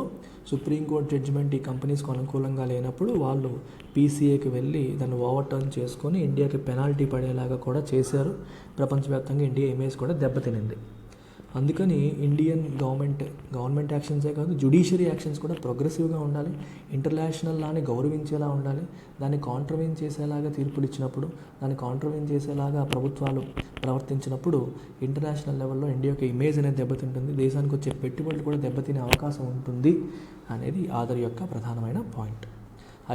సుప్రీంకోర్టు జడ్జిమెంట్ ఈ కంపెనీస్కి అనుకూలంగా లేనప్పుడు వాళ్ళు పీసీఏకి వెళ్ళి దాన్ని ఓవర్టర్న్ చేసుకొని ఇండియాకి పెనాల్టీ పడేలాగా కూడా చేశారు. ప్రపంచవ్యాప్తంగా ఇండియా ఇమేజ్ కూడా దెబ్బతినింది. అందుకని ఇండియన్ గవర్నమెంట్ యాక్షన్సే కాదు, జ్యుడిషియరీ యాక్షన్స్ కూడా ప్రోగ్రెసివ్గా ఉండాలి, ఇంటర్నేషనల్ లాని గౌరవించేలా ఉండాలి. దాన్ని కాంట్రవీన్ చేసేలాగా తీర్పులు ఇచ్చినప్పుడు, దాన్ని కాంట్రవీన్ చేసేలాగా ప్రభుత్వాలు ప్రవర్తించినప్పుడు ఇంటర్నేషనల్ లెవెల్లో ఇండియాకి ఇమేజ్ అనేది దెబ్బతింటుంది, దేశానికి వచ్చే పెట్టుబడులు కూడా దెబ్బతినే అవకాశం ఉంటుంది అనేది ఆధార్ యొక్క ప్రధానమైన point.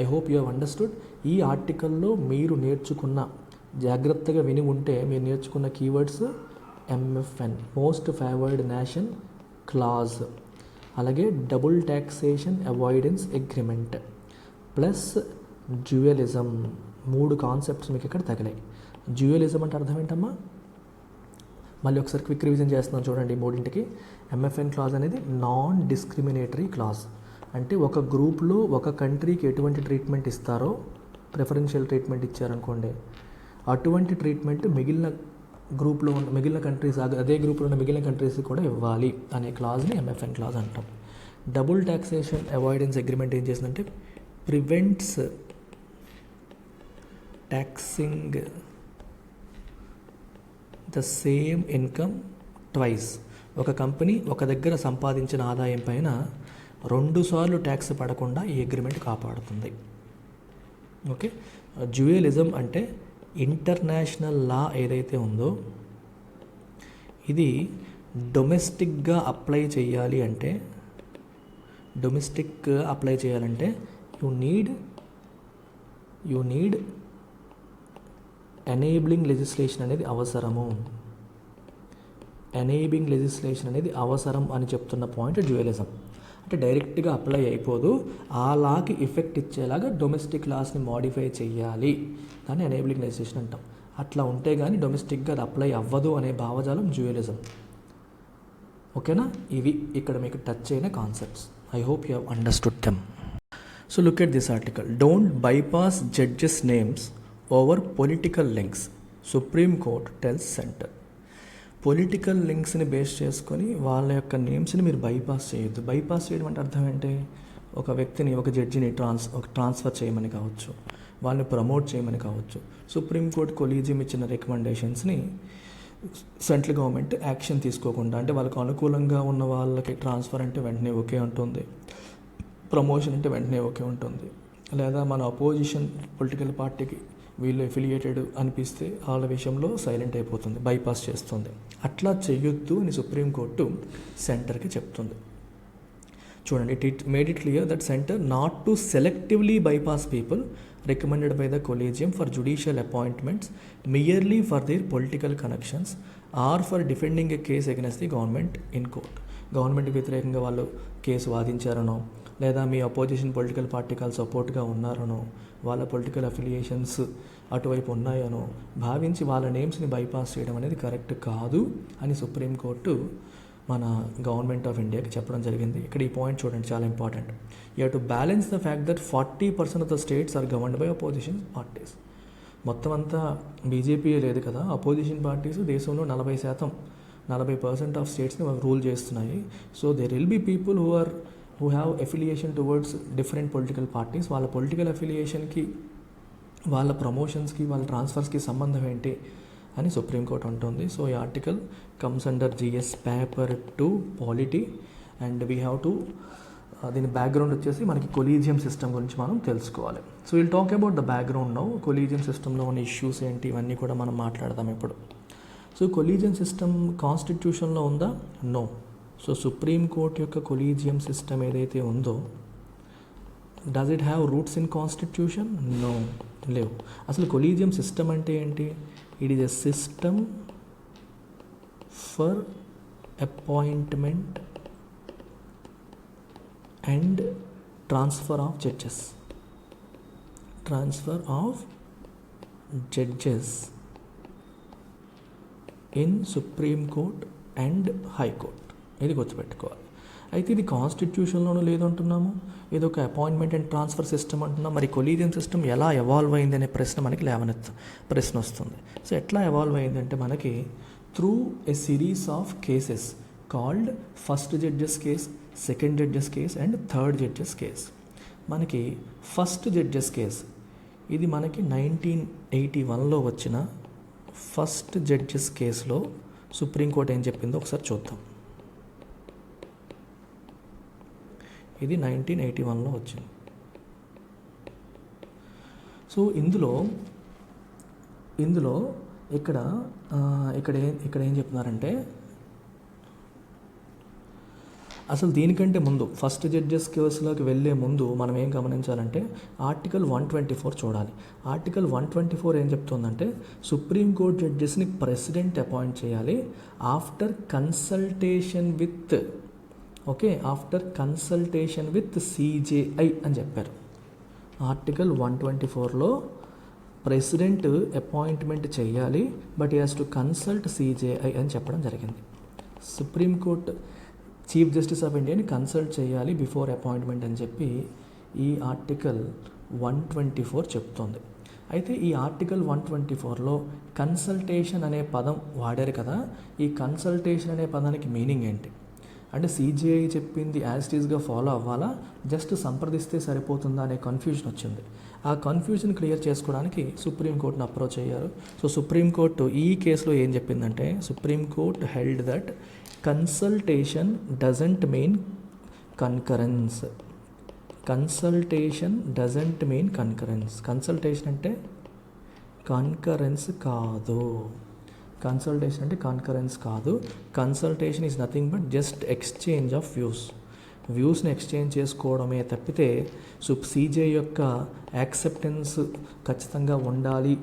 I hope you have understood. ఈ ఆర్టికల్లో మీరు జాగ్రత్తగా విని ఉంటే మీరు నేర్చుకున్న keywords MFN most favoured nation clause, అలాగే double taxation avoidance agreement plus dualism, 3 concepts మీకు ఇక్కడ తగిలాయి. డ్యూయలిజం అంటే అర్థం ఏంటమ్మా, మళ్ళీ ఒకసారి క్విక్ రివిజన్ చేస్తున్నాను చూడండి. మూడింటికి ఎంఎఫ్ఎన్ క్లాజ్ అనేది నాన్ డిస్క్రిమినేటరీ క్లాజ్. అంటే ఒక గ్రూప్లో ఒక కంట్రీకి ఎటువంటి ట్రీట్మెంట్ ఇస్తారో, ప్రిఫరెన్షియల్ ట్రీట్మెంట్ ఇచ్చారనుకోండి, అటువంటి ట్రీట్మెంట్ మిగిలిన గ్రూప్లో ఉన్న మిగిలిన కంట్రీస్, అదే గ్రూప్లో ఉన్న మిగిలిన కంట్రీస్ కూడా ఇవ్వాలి అనే క్లాజ్ని ఎంఎఫ్ఎన్ క్లాజ్ అంటాం. డబుల్ ట్యాక్సేషన్ అవాయిడెన్స్ అగ్రిమెంట్ ఏం చేసిందంటే prevents taxing the same income twice. ఒక కంపెనీ ఒక దగ్గర సంపాదించిన ఆదాయం పైన 2 సార్లు ట్యాక్స్ పడకుండా ఈ అగ్రిమెంట్ కాపాడుతుంది. ఓకే, డ్యూయలిజం అంటే ఇంటర్నేషనల్ లా ఏదైతే ఉందో ఇది డొమెస్టిక్గా అప్లై చేయాలి అంటే యూ నీడ్ ఎనేబిలింగ్ లెజిస్లేషన్ అనేది అవసరము. ఎనేబిలింగ్ లెజిస్లేషన్ అనేది అవసరం అని చెప్తున్న పాయింట్ డ్యూయలిజం. అంటే డైరెక్ట్గా అప్లై అయిపోదు, ఆ లాకి ఎఫెక్ట్ ఇచ్చేలాగా డొమెస్టిక్ లాస్ని మాడిఫై చేయాలి, దాన్ని ఎనేబిలింగ్ లెజిస్లేషన్ అంటాం. అట్లా ఉంటే కానీ డొమెస్టిక్గా అది అప్లై అవ్వదు అనే భావజాలం డ్యూయలిజం. ఓకేనా, ఇవి ఇక్కడ మీకు టచ్ అయిన concepts. I hope you have understood them. So look at this article. Don't bypass judges names over political links, Supreme Court tells centre. Political లింక్స్ని బేస్ చేసుకొని వాళ్ళ యొక్క నేమ్స్ని మీరు బైపాస్ చేయొద్దు. బైపాస్ చేయడం అంటే అర్థం ఏంటి? ఒక వ్యక్తిని, ఒక జడ్జిని ట్రాన్స్ఫర్ చేయమని కావచ్చు, వాళ్ళని ప్రమోట్ చేయమని కావచ్చు. సుప్రీంకోర్టు కొలీజియం ఇచ్చిన రికమెండేషన్స్ని సెంట్రల్ గవర్నమెంట్ యాక్షన్ తీసుకోకుండా, అంటే వాళ్ళకు అనుకూలంగా ఉన్న వాళ్ళకి ట్రాన్స్ఫర్ అంటే వెంటనే ఓకే ఉంటుంది, ప్రమోషన్ అంటే వెంటనే ఓకే ఉంటుంది. లేదా మన అపోజిషన్ పొలిటికల్ పార్టీకి వీళ్ళు ఎఫిలియేటెడ్ అనిపిస్తే వాళ్ళ విషయంలో సైలెంట్ అయిపోతుంది, బైపాస్ చేస్తుంది. అట్లా చేయొద్దు అని సుప్రీంకోర్టు సెంటర్కి చెప్తుంది. చూడండి, it made it clear that centre not to selectively bypass people recommended by the collegium for judicial appointments merely for their political connections or for defending a case against the government in court. గవర్నమెంట్కి వ్యతిరేకంగా వాళ్ళు case వాదించారనో, లేదా మీ opposition political పార్టీకి వాళ్ళు సపోర్ట్గా ఉన్నారనో, వాళ్ళ political affiliations అటువైపు ఉన్నాయనో భావించి వాళ్ళ నేమ్స్ని బైపాస్ చేయడం అనేది కరెక్ట్ కాదు అని సుప్రీంకోర్టు మన గవర్నమెంట్ ఆఫ్ ఇండియాకి చెప్పడం జరిగింది. ఇక్కడ ఈ పాయింట్ చూడండి, చాలా important. You have to balance the fact that 40% of the states are governed by opposition parties. మొత్తం అంతా బీజేపీ లేదు కదా, అపోజిషన్ పార్టీస్ దేశంలో 40% ఆఫ్ స్టేట్స్ని రూల్ చేస్తున్నాయి. So there will be people who have affiliation towards different political parties. వాళ్ళ political అఫిలియేషన్కి, వాళ్ళ ప్రమోషన్స్కి, వాళ్ళ ట్రాన్స్ఫర్స్కి సంబంధం ఏంటి అని సుప్రీంకోర్టు అంటుంది. సో ఈ article comes under GS paper 2 polity and we have to దీని బ్యాక్గ్రౌండ్ వచ్చేసి మనకి కొలీజియం సిస్టమ్ గురించి మనం తెలుసుకోవాలి. So will talk about the background now. Collegium సిస్టంలో ఉన్న ఇష్యూస్ ఏంటి ఇవన్నీ కూడా మనం మాట్లాడదాం ఇప్పుడు. సో కొలీజియం సిస్టమ్ కాన్స్టిట్యూషన్లో ఉందా? నో. సో సుప్రీంకోర్టు యొక్క కొలీజియం సిస్టమ్ ఏదైతే ఉందో, does it have roots in constitution? No, లేవు. అసలు కొలీజియం సిస్టమ్ అంటే ఏంటి? It is a system for appointment and transfer of judges in supreme court and high court. ఇది గుర్తుపెట్టుకోవాలి. అయితే ఇది కాన్స్టిట్యూషన్లోనూ లేదంటున్నాము, ఇది ఒక అపాయింట్మెంట్ అండ్ ట్రాన్స్ఫర్ సిస్టమ్ అంటున్నాం. మరి కొలీజియం సిస్టమ్ ఎలా ఎవాల్వ్ అయింది అనే ప్రశ్న వస్తుంది. సో ఎట్లా ఎవాల్వ్ అయింది అంటే మనకి through a series of cases called first judges case, second judges case and third judges case. మనకి ఫస్ట్ జడ్జెస్ కేస్ ఇది మనకి 1981లో వచ్చిన ఫస్ట్ జడ్జెస్ కేసులో సుప్రీంకోర్టు ఏం చెప్పిందో ఒకసారి చూద్దాం. ఇది 1981లో వచ్చింది. సో ఇందులో ఇక్కడ ఏం చెప్తున్నారంటే, అసలు దీనికంటే ముందు ఫస్ట్ జడ్జెస్ కేసులోకి వెళ్ళే ముందు మనం ఏం గమనించాలంటే ఆర్టికల్ 124 చూడాలి. ఆర్టికల్ 124 ఏం చెప్తుందంటే సుప్రీంకోర్టు జడ్జెస్ని ప్రెసిడెంట్ అపాయింట్ చేయాలి ఆఫ్టర్ కన్సల్టేషన్ విత్ సిజేఐ అని చెప్పారు. ఆర్టికల్ 124లో ప్రెసిడెంట్ అపాయింట్మెంట్ చేయాలి, but he has to consult CJI అని చెప్పడం జరిగింది. సుప్రీంకోర్టు చీఫ్ జస్టిస్ ఆఫ్ ఇండియాని కన్సల్ట్ చేయాలి బిఫోర్ అపాయింట్మెంట్ అని చెప్పి ఈ ఆర్టికల్ 124 చెప్తోంది. అయితే ఈ ఆర్టికల్ 124లో కన్సల్టేషన్ అనే పదం వాడారు కదా, ఈ కన్సల్టేషన్ అనే పదానికి మీనింగ్ ఏంటి అంటే సిజేఐ చెప్పింది యాజ్ ఇట్ ఈస్గా ఫాలో అవ్వాలా, జస్ట్ సంప్రదిస్తే సరిపోతుందా అనే కన్ఫ్యూజన్ వచ్చింది. ఆ కన్ఫ్యూజన్ క్లియర్ చేసుకోవడానికి సుప్రీంకోర్టును అప్రోచ్ అయ్యారు. సో సుప్రీంకోర్టు ఈ కేసులో ఏం చెప్పిందంటే, Supreme Court held that consultation doesn't mean concurrence. Consultation doesn't mean concurrence. Consultation అంటే కన్కరెన్స్ కాదు. కన్సల్టేషన్ అంటే కన్కరెన్స్ కాదు. Consultation is nothing but just exchange of వ్యూస్ని ఎక్స్చేంజ్ చేసుకోవడమే తప్పితే సిజే యొక్క యాక్సెప్టెన్స్ ఖచ్చితంగా ఉండాలి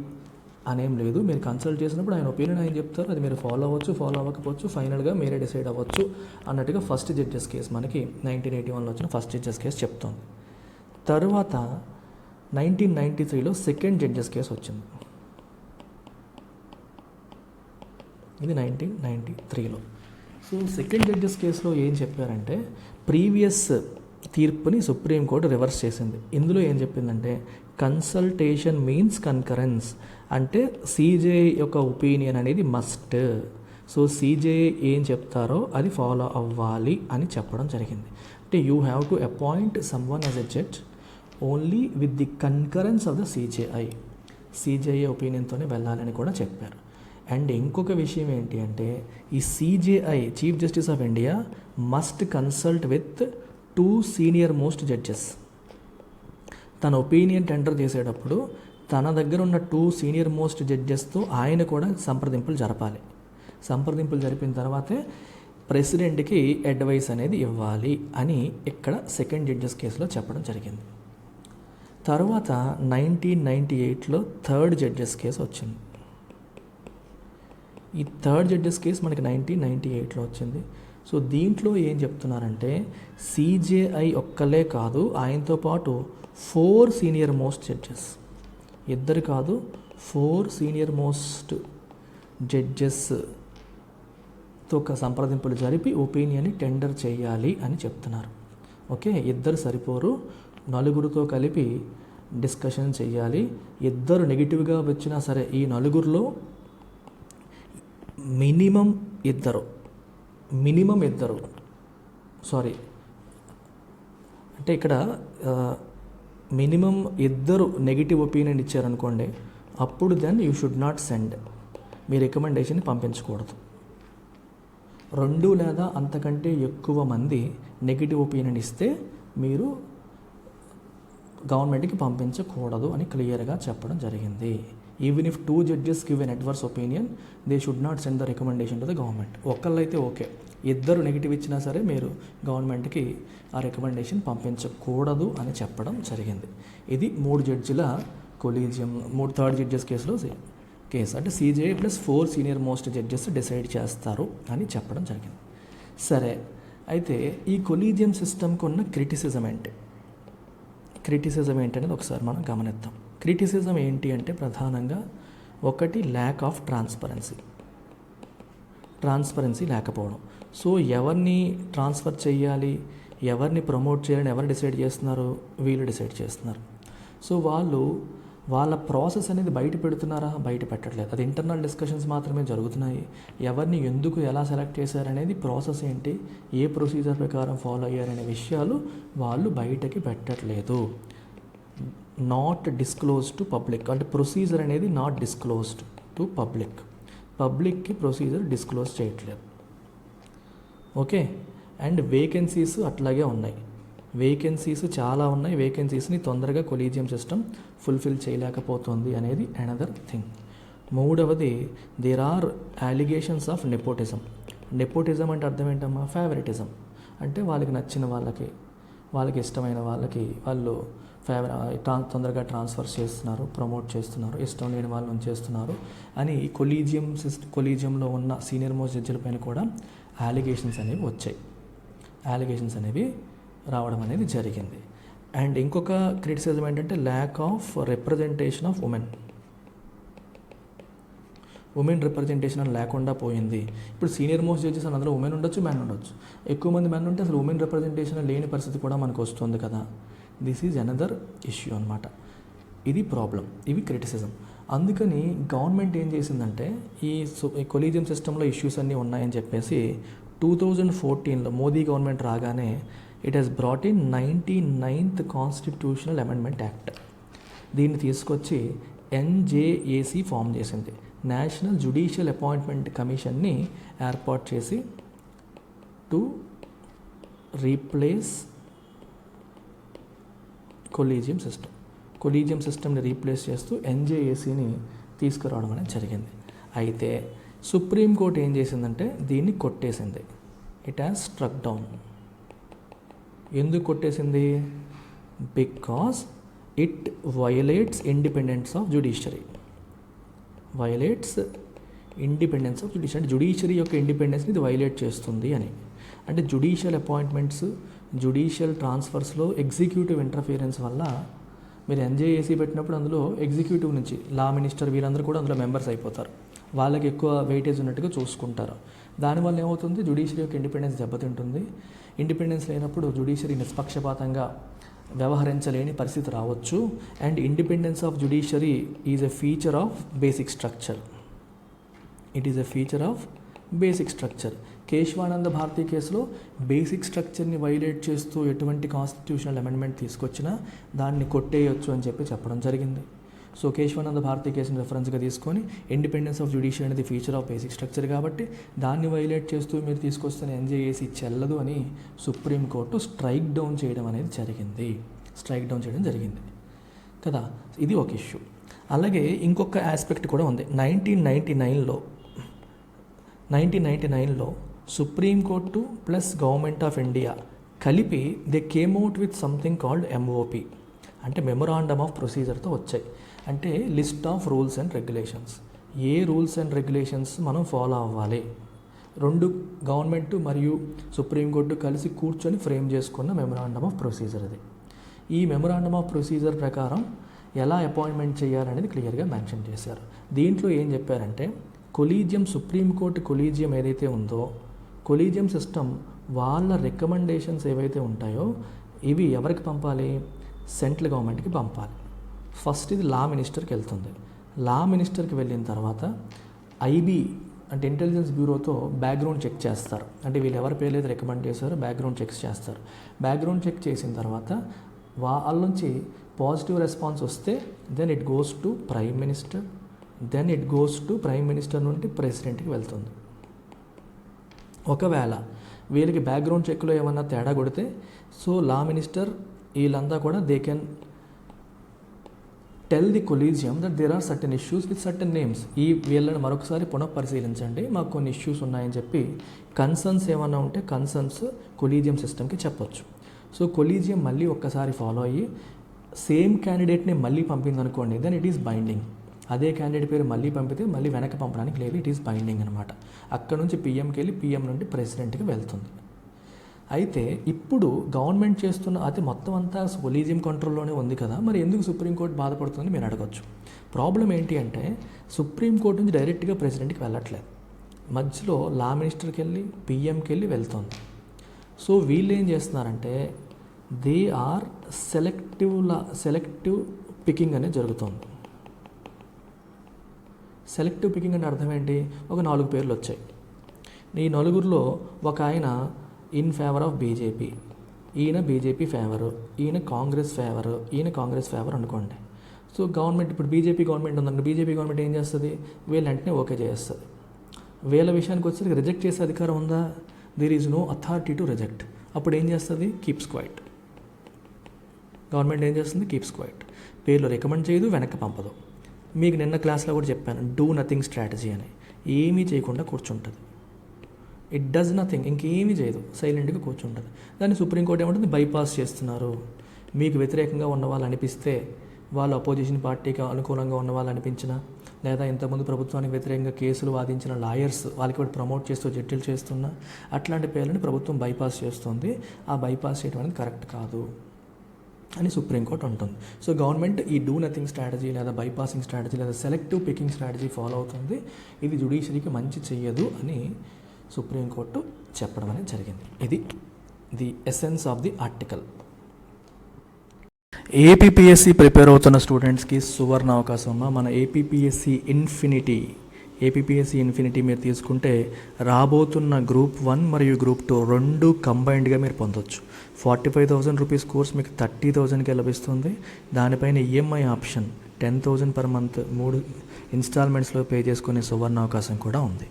అనేం లేదు. మీరు కన్సల్ట్ చేసినప్పుడు ఆయన ఒపీనియన్ ఆయన చెప్తారు, అది మీరు ఫాలో అవ్వచ్చు, ఫాలో అవ్వకపోవచ్చు, ఫైనల్గా మీరే డిసైడ్ అవ్వచ్చు అన్నట్టుగా ఫస్ట్ జడ్జెస్ కేసు మనకి 1981లో వచ్చిన ఫస్ట్ జడ్జెస్ కేసు చెప్తోంది. తర్వాత 1993లో సెకండ్ జడ్జెస్ కేసు వచ్చింది. ఇది 1993లో. సో సెకండ్ జడ్జెస్ కేసులో ఏం చెప్పారంటే, ప్రీవియస్ తీర్పుని సుప్రీంకోర్టు రివర్స్ చేసింది. ఇందులో ఏం చెప్పిందంటే, కన్సల్టేషన్ మీన్స్ కన్కరెన్స్ అంటే సిజే యొక్క ఒపీనియన్ అనేది మస్ట్. సో సిజే ఏం చెప్తారో అది ఫాలో అవ్వాలి అని చెప్పడం జరిగింది. అంటే you have to appoint someone as a judge only with the concurrence of the CJI ఒపీనియన్తోనే వెళ్ళాలని కూడా చెప్పారు. అండ్ ఇంకొక విషయం ఏంటి అంటే, ఈ CJI chief justice of India must consult with 2 senior most judges. తన ఒపీనియన్ టెండర్ చేసేటప్పుడు తన దగ్గర ఉన్న 2 సీనియర్ మోస్ట్ జడ్జెస్తో ఆయన కూడా సంప్రదింపులు జరపాలి. సంప్రదింపులు జరిపిన తర్వాతే ప్రెసిడెంట్కి అడ్వైస్ అనేది ఇవ్వాలి అని ఇక్కడ సెకండ్ జడ్జెస్ కేసులో చెప్పడం జరిగింది. తర్వాత 1998లో థర్డ్ జడ్జెస్ కేసు వచ్చింది. ఈ థర్డ్ జడ్జెస్ కేసు మనకి 1998లో వచ్చింది. సో దీంట్లో ఏం చెప్తున్నారంటే, సిజేఐ ఒక్కలే కాదు, ఆయనతో పాటు 4 సీనియర్ మోస్ట్ జడ్జెస్, ఇద్దరు కాదు 4 సీనియర్ మోస్ట్ జడ్జెస్తో సంప్రదింపులు జరిపి ఒపీనియన్ని టెండర్ చేయాలి అని చెప్తున్నారు. ఓకే, ఇద్దరు సరిపోరు, 4 కలిపి డిస్కషన్ చేయాలి. ఇద్దరు నెగిటివ్గా వచ్చినా సరే ఈ 4లో మినిమం ఇద్దరు అంటే ఇక్కడ మినిమం ఇద్దరు నెగిటివ్ ఒపీనియన్ ఇచ్చారనుకోండి, అప్పుడు then you should not send, మీ రికమెండేషన్ పంపించకూడదు. 2 లేదా అంతకంటే ఎక్కువ మంది నెగిటివ్ ఒపీనియన్ ఇస్తే మీరు గవర్నమెంట్కి పంపించకూడదు అని క్లియర్గా చెప్పడం జరిగింది. Even if 2 judges give an adverse opinion, they should not send the recommendation to the government. ఒకళ్ళైతే ఓకే, ఇద్దరు నెగిటివ్ ఇచ్చినా సరే మీరు గవర్నమెంట్కి ఆ రికమెండేషన్ పంపించకూడదు అని చెప్పడం జరిగింది. ఇది 3 జడ్జిల కొలీజియం, థర్డ్ జడ్జెస్ కేసులో కేసు అంటే CJI plus 4 senior most judges decide చేస్తారు అని చెప్పడం జరిగింది. సరే, అయితే ఈ కొలీజియం సిస్టమ్కి ఉన్న క్రిటిసిజం ఏంటనేది ఒకసారి మనం గమనిద్దాం. క్రిటిసిజం ఏంటి అంటే ప్రధానంగా ఒకటి ల్యాక్ ఆఫ్ ట్రాన్స్పరెన్సీ లేకపోవడం. సో ఎవరిని ట్రాన్స్ఫర్ చేయాలి, ఎవరిని ప్రమోట్ చేయాలని ఎవరు డిసైడ్ చేస్తున్నారు, వీళ్ళు డిసైడ్ చేస్తున్నారు. సో వాళ్ళ ప్రాసెస్ అనేది బయట పెడుతున్నారా, బయట పెట్టట్లేదు. అది ఇంటర్నల్ డిస్కషన్స్ మాత్రమే జరుగుతున్నాయి. ఎవరిని ఎందుకు ఎలా సెలెక్ట్ చేశారనేది, ప్రాసెస్ ఏంటి, ఏ ప్రొసీజర్ ప్రకారం ఫాలో అయ్యారనే విషయాలు వాళ్ళు బయటకి పెట్టట్లేదు. నాట్ డిస్క్లోజ్ టు పబ్లిక్ అంటే ప్రొసీజర్ అనేది నాట్ డిస్క్లోజ్డ్ టు పబ్లిక్కి ప్రొసీజర్ డిస్క్లోజ్ చేయట్లేదు. ఓకే, అండ్ వేకెన్సీస్ అట్లాగే ఉన్నాయి. వేకెన్సీస్ చాలా ఉన్నాయి. వేకెన్సీస్ని తొందరగా కొలీజియం సిస్టమ్ ఫుల్ఫిల్ చేయలేకపోతుంది అనేది అనదర్ థింగ్. మూడవది, there are allegations of nepotism అంటే అర్థం ఏంటమ్మా, ఫేవరెటిజం అంటే వాళ్ళకి నచ్చిన వాళ్ళకి ఇష్టమైన వాళ్ళకి వాళ్ళు తొందరగా ట్రాన్స్ఫర్ చేస్తున్నారు, ప్రమోట్ చేస్తున్నారు, ఇష్టం లేని వాళ్ళు ఉంచేస్తున్నారు అని కొలీజియంలో ఉన్న సీనియర్ మోస్ట్ జడ్జిల పైన కూడా అలిగేషన్స్ అనేవి రావడం అనేది జరిగింది. అండ్ ఇంకొక క్రిటిసిజం ఏంటంటే lack of representation of women. Women representation అని లేకుండా పోయింది. ఇప్పుడు సీనియర్ మోస్ట్ జడ్జెస్ అని అందులో ఉమెన్ ఉండొచ్చు, మెన్ ఉండొచ్చు. ఎక్కువ మంది మెన్ ఉంటే అసలు ఉమెన్ రిప్రజెంటేషన్ లేని పరిస్థితి కూడా మనకు వస్తుంది కదా. దిస్ ఈజ్ అనదర్ ఇష్యూ అనమాట. ఇది ప్రాబ్లం, ఇవి క్రిటిసిజం. అందుకని గవర్నమెంట్ ఏం చేసిందంటే ఈ కొలీజియం సిస్టంలో ఇష్యూస్ అన్నీ ఉన్నాయని చెప్పేసి 2014లో మోదీ గవర్నమెంట్ రాగానే it has brought in 99th constitutional amendment act. దీన్ని తీసుకొచ్చి ఎన్జేఏసీ ఫామ్ చేసింది. నేషనల్ జ్యుడిషియల్ అపాయింట్మెంట్ కమిషన్ని ఏర్పాటు చేసి టు రీప్లేస్ కొలీజియం సిస్టమ్ని రీప్లేస్ చేస్తూ ఎన్జేఏసీని తీసుకురావడం అనేది జరిగింది. అయితే సుప్రీంకోర్టు ఏం చేసిందంటే దీన్ని కొట్టేసింది. It has struck down. ఎందుకు కొట్టేసింది? Because it violates independence of judiciary. అంటే జ్యుడిషియరీ యొక్క ఇండిపెండెన్స్ని ఇది వైలేట్ చేస్తుంది అని. అంటే జ్యుడిషియల్ అపాయింట్మెంట్స్, జ్యుడిషియల్ ట్రాన్స్ఫర్స్లో ఎగ్జిక్యూటివ్ ఇంటర్ఫియరెన్స్ వల్ల మీరు ఎన్జేఏసీ పెట్టినప్పుడు అందులో ఎగ్జిక్యూటివ్ నుంచి లా మినిస్టర్ వీళ్ళందరూ కూడా అందులో మెంబర్స్ అయిపోతారు. వాళ్ళకి ఎక్కువ వెయిటేజ్ ఉన్నట్టుగా చూసుకుంటారు. దానివల్ల ఏమవుతుంది? జ్యుడిషియరీ యొక్క ఇండిపెండెన్స్ దెబ్బతింటుంది. ఇండిపెండెన్స్ లేనప్పుడు జ్యుడిషియరీ నిష్పక్షపాతంగా వ్యవహరించలేని పరిస్థితి రావచ్చు. And independence of judiciary is a feature of basic structure. Kesavananda Bharati కేసులో బేసిక్ స్ట్రక్చర్ని వైలేట్ చేస్తూ ఎటువంటి కాన్స్టిట్యూషనల్ అమెండ్మెంట్ తీసుకొచ్చినా దాన్ని కొట్టేయొచ్చు అని చెప్పడం జరిగింది. సో కేశవానంద భారతి కేసుని రెఫరెన్స్గా తీసుకొని ఇండిపెండెన్స్ ఆఫ్ జ్యుడిషియరీ అనేది ఫీచర్ ఆఫ్ బేసిక్ స్ట్రక్చర్ కాబట్టి దాన్ని వైలేట్ చేస్తూ మీరు తీసుకొస్తున్న ఎన్జేఏసీ చెల్లదు అని సుప్రీంకోర్టు స్ట్రైక్ డౌన్ చేయడం జరిగింది కదా. ఇది ఒక ఇష్యూ. అలాగే ఇంకొక ఆస్పెక్ట్ కూడా ఉంది. 1999లో supreme court plus government of India కలిపి they came out with something called MOP, అంటే మెమొరాండమ్ ఆఫ్ ప్రొసీజర్తో వచ్చాయి. అంటే list of rules and regulations. ఏ రూల్స్ అండ్ రెగ్యులేషన్స్ మనం ఫాలో అవ్వాలి, రెండు గవర్నమెంట్ మరియు సుప్రీంకోర్టు కలిసి కూర్చొని ఫ్రేమ్ చేసుకున్న మెమొరాండమ్ ఆఫ్ ప్రొసీజర్ అది. ఈ మెమొరాండమ్ ఆఫ్ ప్రొసీజర్ ప్రకారం ఎలా అపాయింట్మెంట్ చేయాలనేది క్లియర్గా మెన్షన్ చేశారు. దీంట్లో ఏం చెప్పారంటే సుప్రీంకోర్టు కొలీజియం ఏదైతే ఉందో కొలీజియం సిస్టమ్ వాళ్ళ రికమెండేషన్స్ ఏవైతే ఉంటాయో ఇవి ఎవరికి పంపాలి? సెంట్రల్ గవర్నమెంట్కి పంపాలి. ఫస్ట్ ఇది లా మినిస్టర్కి వెళ్తుంది. లా మినిస్టర్కి వెళ్ళిన తర్వాత ఐబీ అంటే ఇంటెలిజెన్స్ బ్యూరోతో బ్యాక్గ్రౌండ్ చెక్ చేస్తారు. అంటే వీళ్ళు ఎవరి పేర్లు అయితే రికమెండ్ చేశారో బ్యాక్గ్రౌండ్ చెక్స్ చేస్తారు. బ్యాక్గ్రౌండ్ చెక్ చేసిన తర్వాత వాళ్ళ నుంచి పాజిటివ్ రెస్పాన్స్ వస్తే then it goes to prime minister నుండి ప్రెసిడెంట్కి వెళ్తుంది. ఒకవేళ వీళ్ళకి బ్యాక్గ్రౌండ్ చెక్లో ఏమన్నా తేడా కొడితే సో లా మినిస్టర్ వీళ్ళంతా కూడా they can tell the collegium that there are certain issues with certain names. వీళ్ళని మరొకసారి పునఃపరిశీలించండి, మాకు కొన్ని ఇష్యూస్ ఉన్నాయని చెప్పి కన్సర్న్స్ ఏమన్నా ఉంటే కన్సర్న్స్ కొలీజియం సిస్టమ్కి చెప్పొచ్చు. సో కొలీజియం మళ్ళీ ఒక్కసారి ఫాలో అయ్యి సేమ్ క్యాండిడేట్ని మళ్ళీ పంపిందనుకోండి, దెన్ ఇట్ ఈస్ బైండింగ్. అదే క్యాండిడేట్ పేరు మళ్ళీ పంపితే మళ్ళీ వెనక్కి పంపడానికి లేదు, ఇట్ ఈస్ బైండింగ్ అనమాట. అక్కడ నుంచి పీఎంకి వెళ్ళి పీఎం నుండి ప్రెసిడెంట్కి వెళ్తుంది. అయితే ఇప్పుడు గవర్నమెంట్ చేస్తున్న అది మొత్తం అంతా కొలీజియం కంట్రోల్లోనే ఉంది కదా, మరి ఎందుకు సుప్రీంకోర్టు బాధపడుతుందని మీరు అడగచ్చు. ప్రాబ్లం ఏంటి అంటే సుప్రీంకోర్టు నుంచి డైరెక్ట్గా ప్రెసిడెంట్కి వెళ్ళట్లేదు, మధ్యలో లా మినిస్టర్కి వెళ్ళి పీఎంకి వెళ్ళి వెళ్తుంది. సో వీళ్ళు ఏం చేస్తున్నారంటే దే ఆర్ సెలెక్టివ్ పికింగ్ అనేది జరుగుతుంది. సెలెక్టివ్ పికింగ్ అంటే అర్థం ఏంటి? ఒక 4 పేర్లు వచ్చాయి. ఈ నలుగురిలో ఒక ఆయన ఇన్ ఫేవర్ ఆఫ్ బీజేపీ, ఈయన బీజేపీ ఫేవరు, ఈయన కాంగ్రెస్ ఫేవర్ అనుకోండి. సో గవర్నమెంట్ ఇప్పుడు బీజేపీ గవర్నమెంట్ ఉందండి, బీజేపీ గవర్నమెంట్ ఏం చేస్తుంది? వీళ్ళు వెంటనే ఓకే చేస్తుంది. వీళ్ళ విషయానికి వచ్చేసరికి రిజెక్ట్ చేసే అధికారం ఉందా? There is no authority to reject. అప్పుడు ఏం చేస్తుంది? Keeps quiet. గవర్నమెంట్ ఏం చేస్తుంది? Keeps quiet. పేర్లు రికమెండ్ చేయదు, వెనక్కి పంపదు. మీకు నిన్న క్లాస్లో కూడా చెప్పాను, డూ నథింగ్ స్ట్రాటజీ అని. ఏమీ చేయకుండా కూర్చుంటుంది. ఇట్ డస్ నథింగ్, ఇంకేమీ చేయదు, సైలెంట్గా కూర్చుంటుంది. దాన్ని సుప్రీంకోర్టు ఏమంటుంది? బైపాస్ చేస్తున్నారు. మీకు వ్యతిరేకంగా ఉన్న వాళ్ళు అనిపిస్తే, వాళ్ళు అపోజిషన్ పార్టీకి అనుకూలంగా ఉన్న వాళ్ళు అనిపించినా, లేదా ఇంతకుముందు ప్రభుత్వానికి వ్యతిరేకంగా కేసులు వాదించిన లాయర్స్ వాళ్ళకి కూడా ప్రమోట్ చేస్తూ జడ్జిలు చేస్తున్నా, అట్లాంటి పేర్లని ప్రభుత్వం బైపాస్ చేస్తుంది. ఆ బైపాస్ చేయడం అనేది కరెక్ట్ కాదు. అని సుప్రీంకోర్టు ఉంటుంది. సో గవర్నమెంట్ ఈ డూ నథింగ్ స్ట్రాటజీ లేదా బైపాసింగ్ స్ట్రాటజీ లేదా సెలెక్టివ్ పికింగ్ స్ట్రాటజీ ఫాలో అవుతుంది. ఇది జ్యుడిషియరీకి మంచి చెయ్యదు అని సుప్రీంకోర్టు చెప్పడం అనేది జరిగింది. ఇది the essence of the article. APPSC prepare అవుతున్న స్టూడెంట్స్కి సువర్ణ అవకాశం అమ్మ. మన ఏపీపీఎస్సీ ఇన్ఫినిటీ మీరు తీసుకుంటే రాబోతున్న గ్రూప్ 1 మరియు గ్రూప్ 2 రెండు కంబైన్డ్గా మీరు పొందొచ్చు. 45,000 రూపీస్ కోర్స్ మీకు 30,000కే లభిస్తుంది. దానిపైన ఈఎంఐ ఆప్షన్ 10,000 పర్ మంత్ 3 ఇన్స్టాల్మెంట్స్లో పే చేసుకునే సువర్ణ అవకాశం కూడా ఉంది.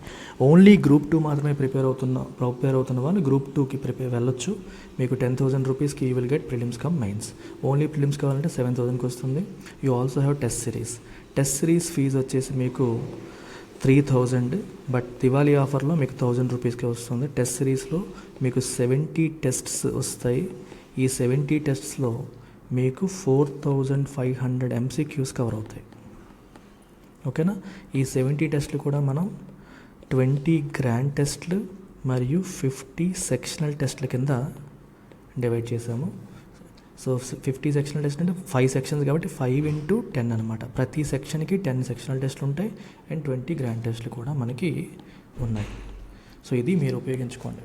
ఓన్లీ గ్రూప్ 2 మాత్రమే ప్రిపేర్ అవుతున్న వాళ్ళు గ్రూప్ 2కి వెళ్ళొచ్చు. మీకు 10,000 రూపీస్కి you will get prelims cum mains. Only prelims కావాలంటే 7,000కి వస్తుంది. You also have test series fee వచ్చేసి మీకు 3,000, బట్ దివాళీ ఆఫర్లో మీకు 1,000 రూపీస్కే వస్తుంది. టెస్ట్ సిరీస్లో మీకు 70 టెస్ట్స్ వస్తాయి. ఈ 70 టెస్ట్స్లో మీకు 4,500 MCQs కవర్ అవుతాయి. ఓకేనా? ఈ 70 టెస్ట్లు కూడా మనం 20 గ్రాండ్ టెస్ట్లు మరియు 50 సెక్షనల్ టెస్ట్ల కింద డివైడ్ చేసాము. సో 50 సెక్షనల్ టెస్ట్ అంటే 5 సెక్షన్స్ కాబట్టి 5 into 10 అనమాట. ప్రతి సెక్షన్కి 10 సెక్షనల్ టెస్ట్లు ఉంటాయి అండ్ 20 గ్రాండ్ టెస్ట్లు కూడా మనకి ఉన్నాయి. సో ఇది మీరు ఉపయోగించుకోండి,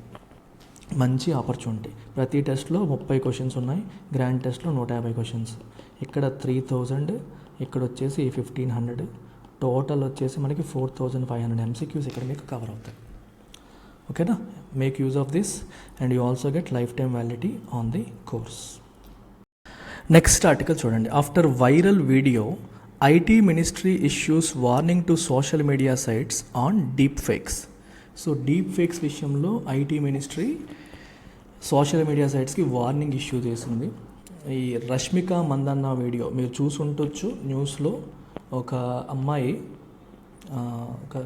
మంచి ఆపర్చునిటీ. ప్రతి టెస్ట్లో 30 క్వశ్చన్స్ ఉన్నాయి, గ్రాండ్ టెస్ట్లో 150 క్వశ్చన్స్. ఇక్కడ 3,000, ఇక్కడ వచ్చేసి 1,500, టోటల్ వచ్చేసి మనకి 4,500 MCQs ఇక్కడ మీకు కవర్ అవుతాయి. ఓకేనా? Make use of this and you also get lifetime validity on the course. Next article చూడండి. After viral video IT ministry issues warning to social media sites on deep fakes. So deep fakes విషయంలో IT ministry social media సైట్స్కి warning issue చేసింది. ఈ Rashmika Mandanna video మీరు చూసుంటొచ్చు న్యూస్లో. ఒక అమ్మాయి ఒక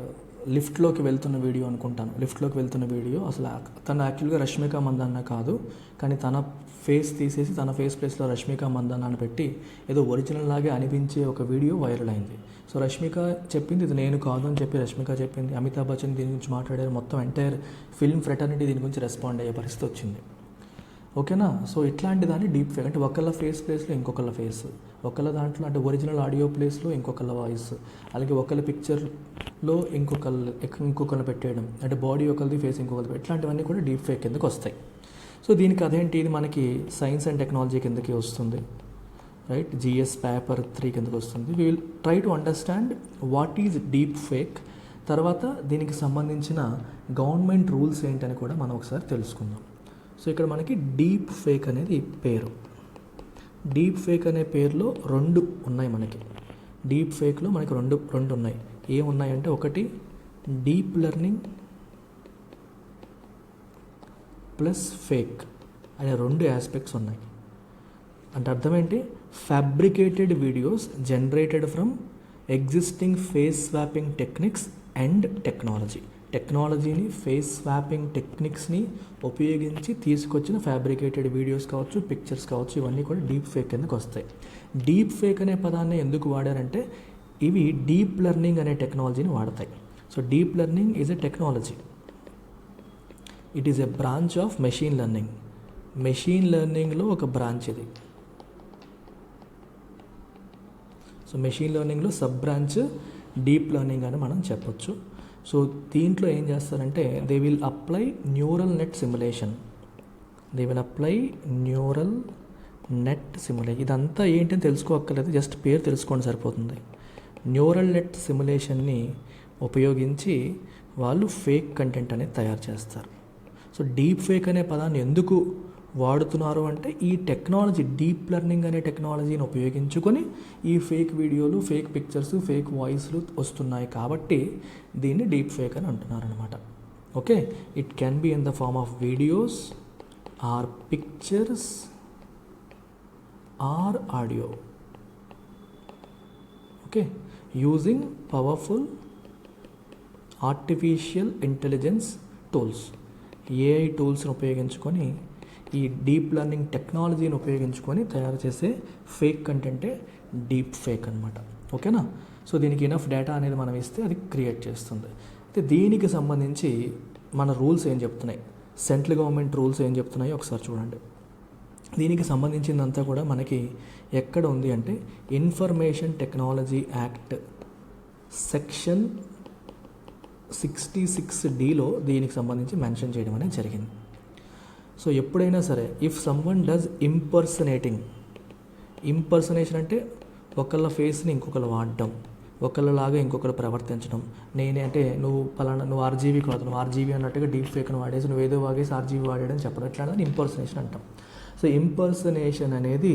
లిఫ్ట్లోకి వెళ్తున్న వీడియో అనుకుంటాను. లిఫ్ట్లోకి వెళ్తున్న వీడియో అసలు తను యాక్చువల్గా రష్మిక మందన్న కాదు, కానీ తన ఫేస్ తీసేసి తన ఫేస్ ప్లేస్లో రష్మిక మందన్న అని పెట్టి ఏదో ఒరిజినల్ లాగే అనిపించే ఒక వీడియో వైరల్ అయింది. సో రష్మిక చెప్పింది ఇది నేను కాదు అని చెప్పి రష్మిక చెప్పింది. అమితాబ్ బచ్చన్ దీని గురించి మాట్లాడారు. మొత్తం ఎంటైర్ ఫిల్మ్ ఫ్రెటర్నిటీ దీని గురించి రెస్పాండ్ అయ్యే పరిస్థితి వచ్చింది. ఓకేనా? సో ఇట్లాంటి దాన్ని డీప్ ఫేక్ అంటే ఒకళ్ళ ఫేస్ ప్లేస్లో ఇంకొకళ్ళ ఫేస్, ఒకళ్ళ దాంట్లో అంటే ఒరిజినల్ ఆడియో ప్లేస్లో ఇంకొకళ్ళ వాయిస్, అలాగే ఒకళ్ళ పిక్చర్లో ఇంకొకళ్ళని పెట్టేయడం, అంటే బాడీ ఒకరిది ఫేస్ ఇంకొకరిది, ఇట్లాంటివన్నీ కూడా డీప్ ఫేక్ కిందకి వస్తాయి. సో దీనికి అదేంటి, ఇది మనకి సైన్స్ అండ్ టెక్నాలజీ కిందకి వస్తుంది, రైట్? GS పేపర్ 3 కిందకి వస్తుంది. We will try to understand what is deep fake, తర్వాత దీనికి సంబంధించిన గవర్నమెంట్ రూల్స్ ఏంటని కూడా మనం ఒకసారి తెలుసుకుందాం. సో ఇక్కడ మనకి డీప్ ఫేక్ అనేది పేరు. డీప్ ఫేక్ అనే పేరులో 2 ఉన్నాయి మనకి. డీప్ ఫేక్లో మనకి రెండు ఉన్నాయి. ఏమున్నాయంటే ఒకటి డీప్ లెర్నింగ్ ప్లస్ ఫేక్ అనే 2 ఆస్పెక్ట్స్ ఉన్నాయి. అంటే అర్థం ఏంటి? Fabricated videos generated from existing face swapping techniques and టెక్నాలజీని ఫేస్ స్వాపింగ్ టెక్నిక్స్ని ఉపయోగించి తీసుకొచ్చిన ఫ్యాబ్రికేటెడ్ వీడియోస్ కావచ్చు, పిక్చర్స్ కావచ్చు, ఇవన్నీ కూడా డీప్ ఫేక్ కిందకి వస్తాయి. డీప్ ఫేక్ అనే పదాన్ని ఎందుకు వాడారంటే ఇవి డీప్ లెర్నింగ్ అనే టెక్నాలజీని వాడతాయి. So deep learning is a technology, it is a branch of machine learning. Machine లెర్నింగ్లో ఒక బ్రాంచ్ ఇది. సో మెషిన్ లెర్నింగ్లో సబ్ బ్రాంచ్ డీప్ లెర్నింగ్ అని మనం చెప్పొచ్చు. సో దీంట్లో ఏం చేస్తారంటే they will apply neural net simulation. ఇదంతా ఏంటని తెలుసుకోక్కర్లేదు, జస్ట్ పేరు తెలుసుకోండి సరిపోతుంది. న్యూరల్ నెట్ సిమ్యులేషన్ని ఉపయోగించి వాళ్ళు ఫేక్ కంటెంట్ అనేది తయారు చేస్తారు. సో డీప్ ఫేక్ అనే పదాన్ని ఎందుకు వాడుతున్నారు అంటే ఈ టెక్నాలజీ డీప్ లెర్నింగ్ అనే టెక్నాలజీని ఉపయోగించుకొని ఈ ఫేక్ వీడియోలు, ఫేక్ పిక్చర్స్, ఫేక్ వాయిస్లు వస్తున్నాయి కాబట్టి దీన్ని డీప్ ఫేక్ అని అంటున్నారు అనమాట. Okay, it can be in the form of videos or pictures or audio. Okay, using powerful artificial intelligence tools, AI టూల్స్ని ఉపయోగించుకొని ఈ డీప్ లెర్నింగ్ టెక్నాలజీని ఉపయోగించుకొని తయారు చేసే ఫేక్ కంటెంటే డీప్ ఫేక్ అనమాట. ఓకేనా? సో దీనికి ఇనఫ్ డేటా అనేది మనం ఇస్తే అది క్రియేట్ చేస్తుంది. అయితే దీనికి సంబంధించి మన రూల్స్ ఏం చెప్తున్నాయి, సెంట్రల్ గవర్నమెంట్ రూల్స్ ఏం చెప్తున్నాయో ఒకసారి చూడండి. దీనికి సంబంధించిందంతా కూడా మనకి ఎక్కడ ఉంది అంటే ఇన్ఫర్మేషన్ టెక్నాలజీ యాక్ట్ సెక్షన్ 66Dలో దీనికి సంబంధించి మెన్షన్ చేయడం అనేది జరిగింది. సో ఎప్పుడైనా సరే ఇఫ్ సమ్వన్ డస్ ఇంపర్సనేషన్ అంటే ఒకళ్ళ ఫేస్ని ఇంకొకరు వాడడం, ఒకళ్ళలాగా ఇంకొకరు ప్రవర్తించడం. నేనే అంటే నువ్వు ఆర్జీవీ కాదు, నువ్వు ఆర్జీవీ అన్నట్టుగా డీప్ ఫేక్ను వాడేసి నువ్వు ఏదో వాగేసి ఆర్జీవీ వాడేయడం చెప్పడం, ఎట్లా అని ఇంపర్సనేషన్ అంటాం. సో ఇంపర్సనేషన్ అనేది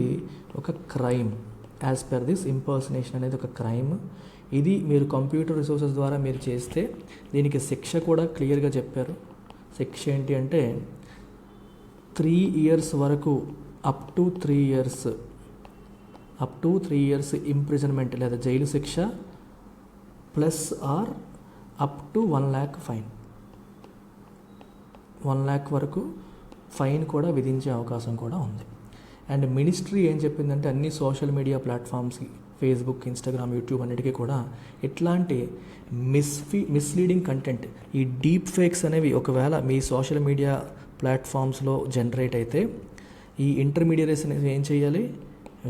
ఒక crime. As per this impersonation అనేది ఒక క్రైమ్. ఇది మీరు కంప్యూటర్ రిసోర్సెస్ ద్వారా మీరు చేస్తే దీనికి శిక్ష కూడా క్లియర్గా చెప్పారు. శిక్ష ఏంటి అంటే 3 years వరకు అప్ టు 3 years ఇంప్రిజన్మెంట్ లేదా జైలు శిక్ష plus or up to 1 lakh fine. 1 lakh వరకు ఫైన్ కూడా విధించే అవకాశం కూడా ఉంది. అండ్ మినిస్ట్రీ ఏం చెప్పిందంటే అన్ని సోషల్ మీడియా ప్లాట్ఫామ్స్కి, ఫేస్బుక్, ఇన్స్టాగ్రామ్, యూట్యూబ్ అన్నిటికీ కూడా ఇట్లాంటి మిస్లీడింగ్ కంటెంట్, ఈ డీప్ ఫేక్స్ అనేవి ఒకవేళ మీ సోషల్ మీడియా ప్లాట్ఫామ్స్లో జనరేట్ అయితే ఈ ఇంటర్మీడియట్స్ అనేవి ఏం చేయాలి,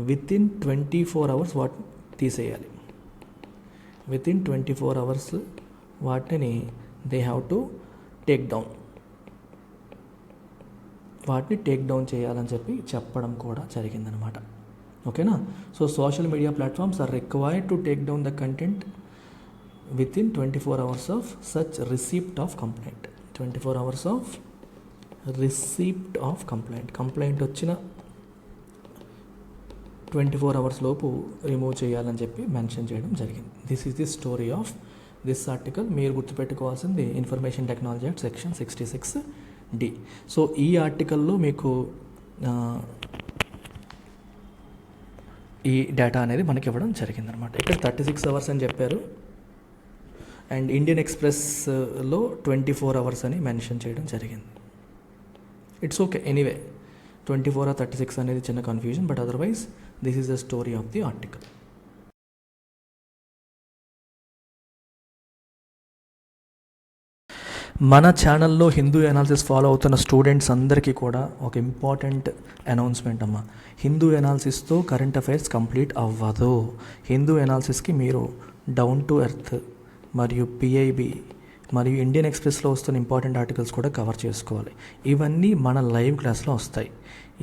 వితిన్ 24 hours వాటిని తీసేయాలి. వితిన్ 24 hours వాటిని they have to take down చేయాలని చెప్పడం కూడా జరిగిందనమాట. ఓకేనా. So social media platforms are required to take down the content within 24 hours of such receipt of complaint. 24 hours of receipt of complaint వచ్చిన 24 hours లోపు remove చేయాలని mention చేయడం జరిగింది. This is the story of this article. మీరు గుర్తుపెట్టుకోవాల్సింది information technology act section 66D. So ఈ ఆర్టికల్లో మీకు ఈ డేటా అనేది మనకి ఇవ్వడం జరిగిందనమాట. ఇక్కడ 36 hours అని చెప్పారు అండ్ ఇండియన్ ఎక్స్ప్రెస్లో 24 hours అని మెన్షన్ చేయడం జరిగింది. ఇట్స్ ఓకే, ఎనీవే 24 or 36 అనేది చిన్న confusion, but otherwise this is the story of the article. మన ఛానల్లో హిందూ ఎనాలిసిస్ ఫాలో అవుతున్న స్టూడెంట్స్ అందరికీ కూడా ఒక ఇంపార్టెంట్ అనౌన్స్మెంట్ అమ్మ. హిందూ ఎనాలిసిస్తో కరెంట్ అఫైర్స్ కంప్లీట్ అవ్వదు. హిందూ ఎనాలిసిస్కి మీరు డౌన్ టు ఎర్త్ మరియు పిఐబి మరియు ఇండియన్ ఎక్స్ప్రెస్లో వస్తున్న ఇంపార్టెంట్ ఆర్టికల్స్ కూడా కవర్ చేసుకోవాలి. ఇవన్నీ మన లైవ్ క్లాస్లో వస్తాయి.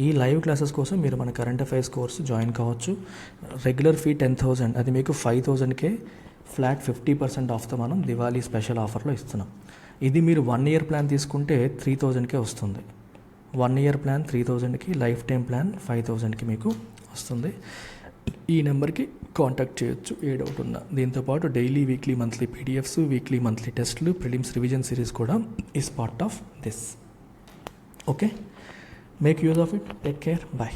ఈ లైవ్ క్లాసెస్ కోసం మీరు మన కరెంట్ అఫైర్స్ కోర్సు జాయిన్ కావచ్చు. రెగ్యులర్ ఫీ 10,000, అది మీకు 5,000కే ఫ్లాట్ 50% ఆఫ్తో మనం దివాళీ స్పెషల్ ఆఫర్లో ఇస్తున్నాం. ఇది మీరు 1 year ప్లాన్ తీసుకుంటే 3,000కే వస్తుంది. 1 year ప్లాన్ 3,000కి, లైఫ్ టైం ప్లాన్ 5,000కి మీకు వస్తుంది. ఈ నెంబర్కి కాంటాక్ట్ చేయొచ్చు ఏ డౌట్ ఉన్నా. దీంతోపాటు daily, weekly, monthly PDFs, weekly, monthly టెస్ట్లు, ప్రిలిమ్స్ రివిజన్ సిరీస్ కూడా is part of this. Okay, make use of it. Take care, bye.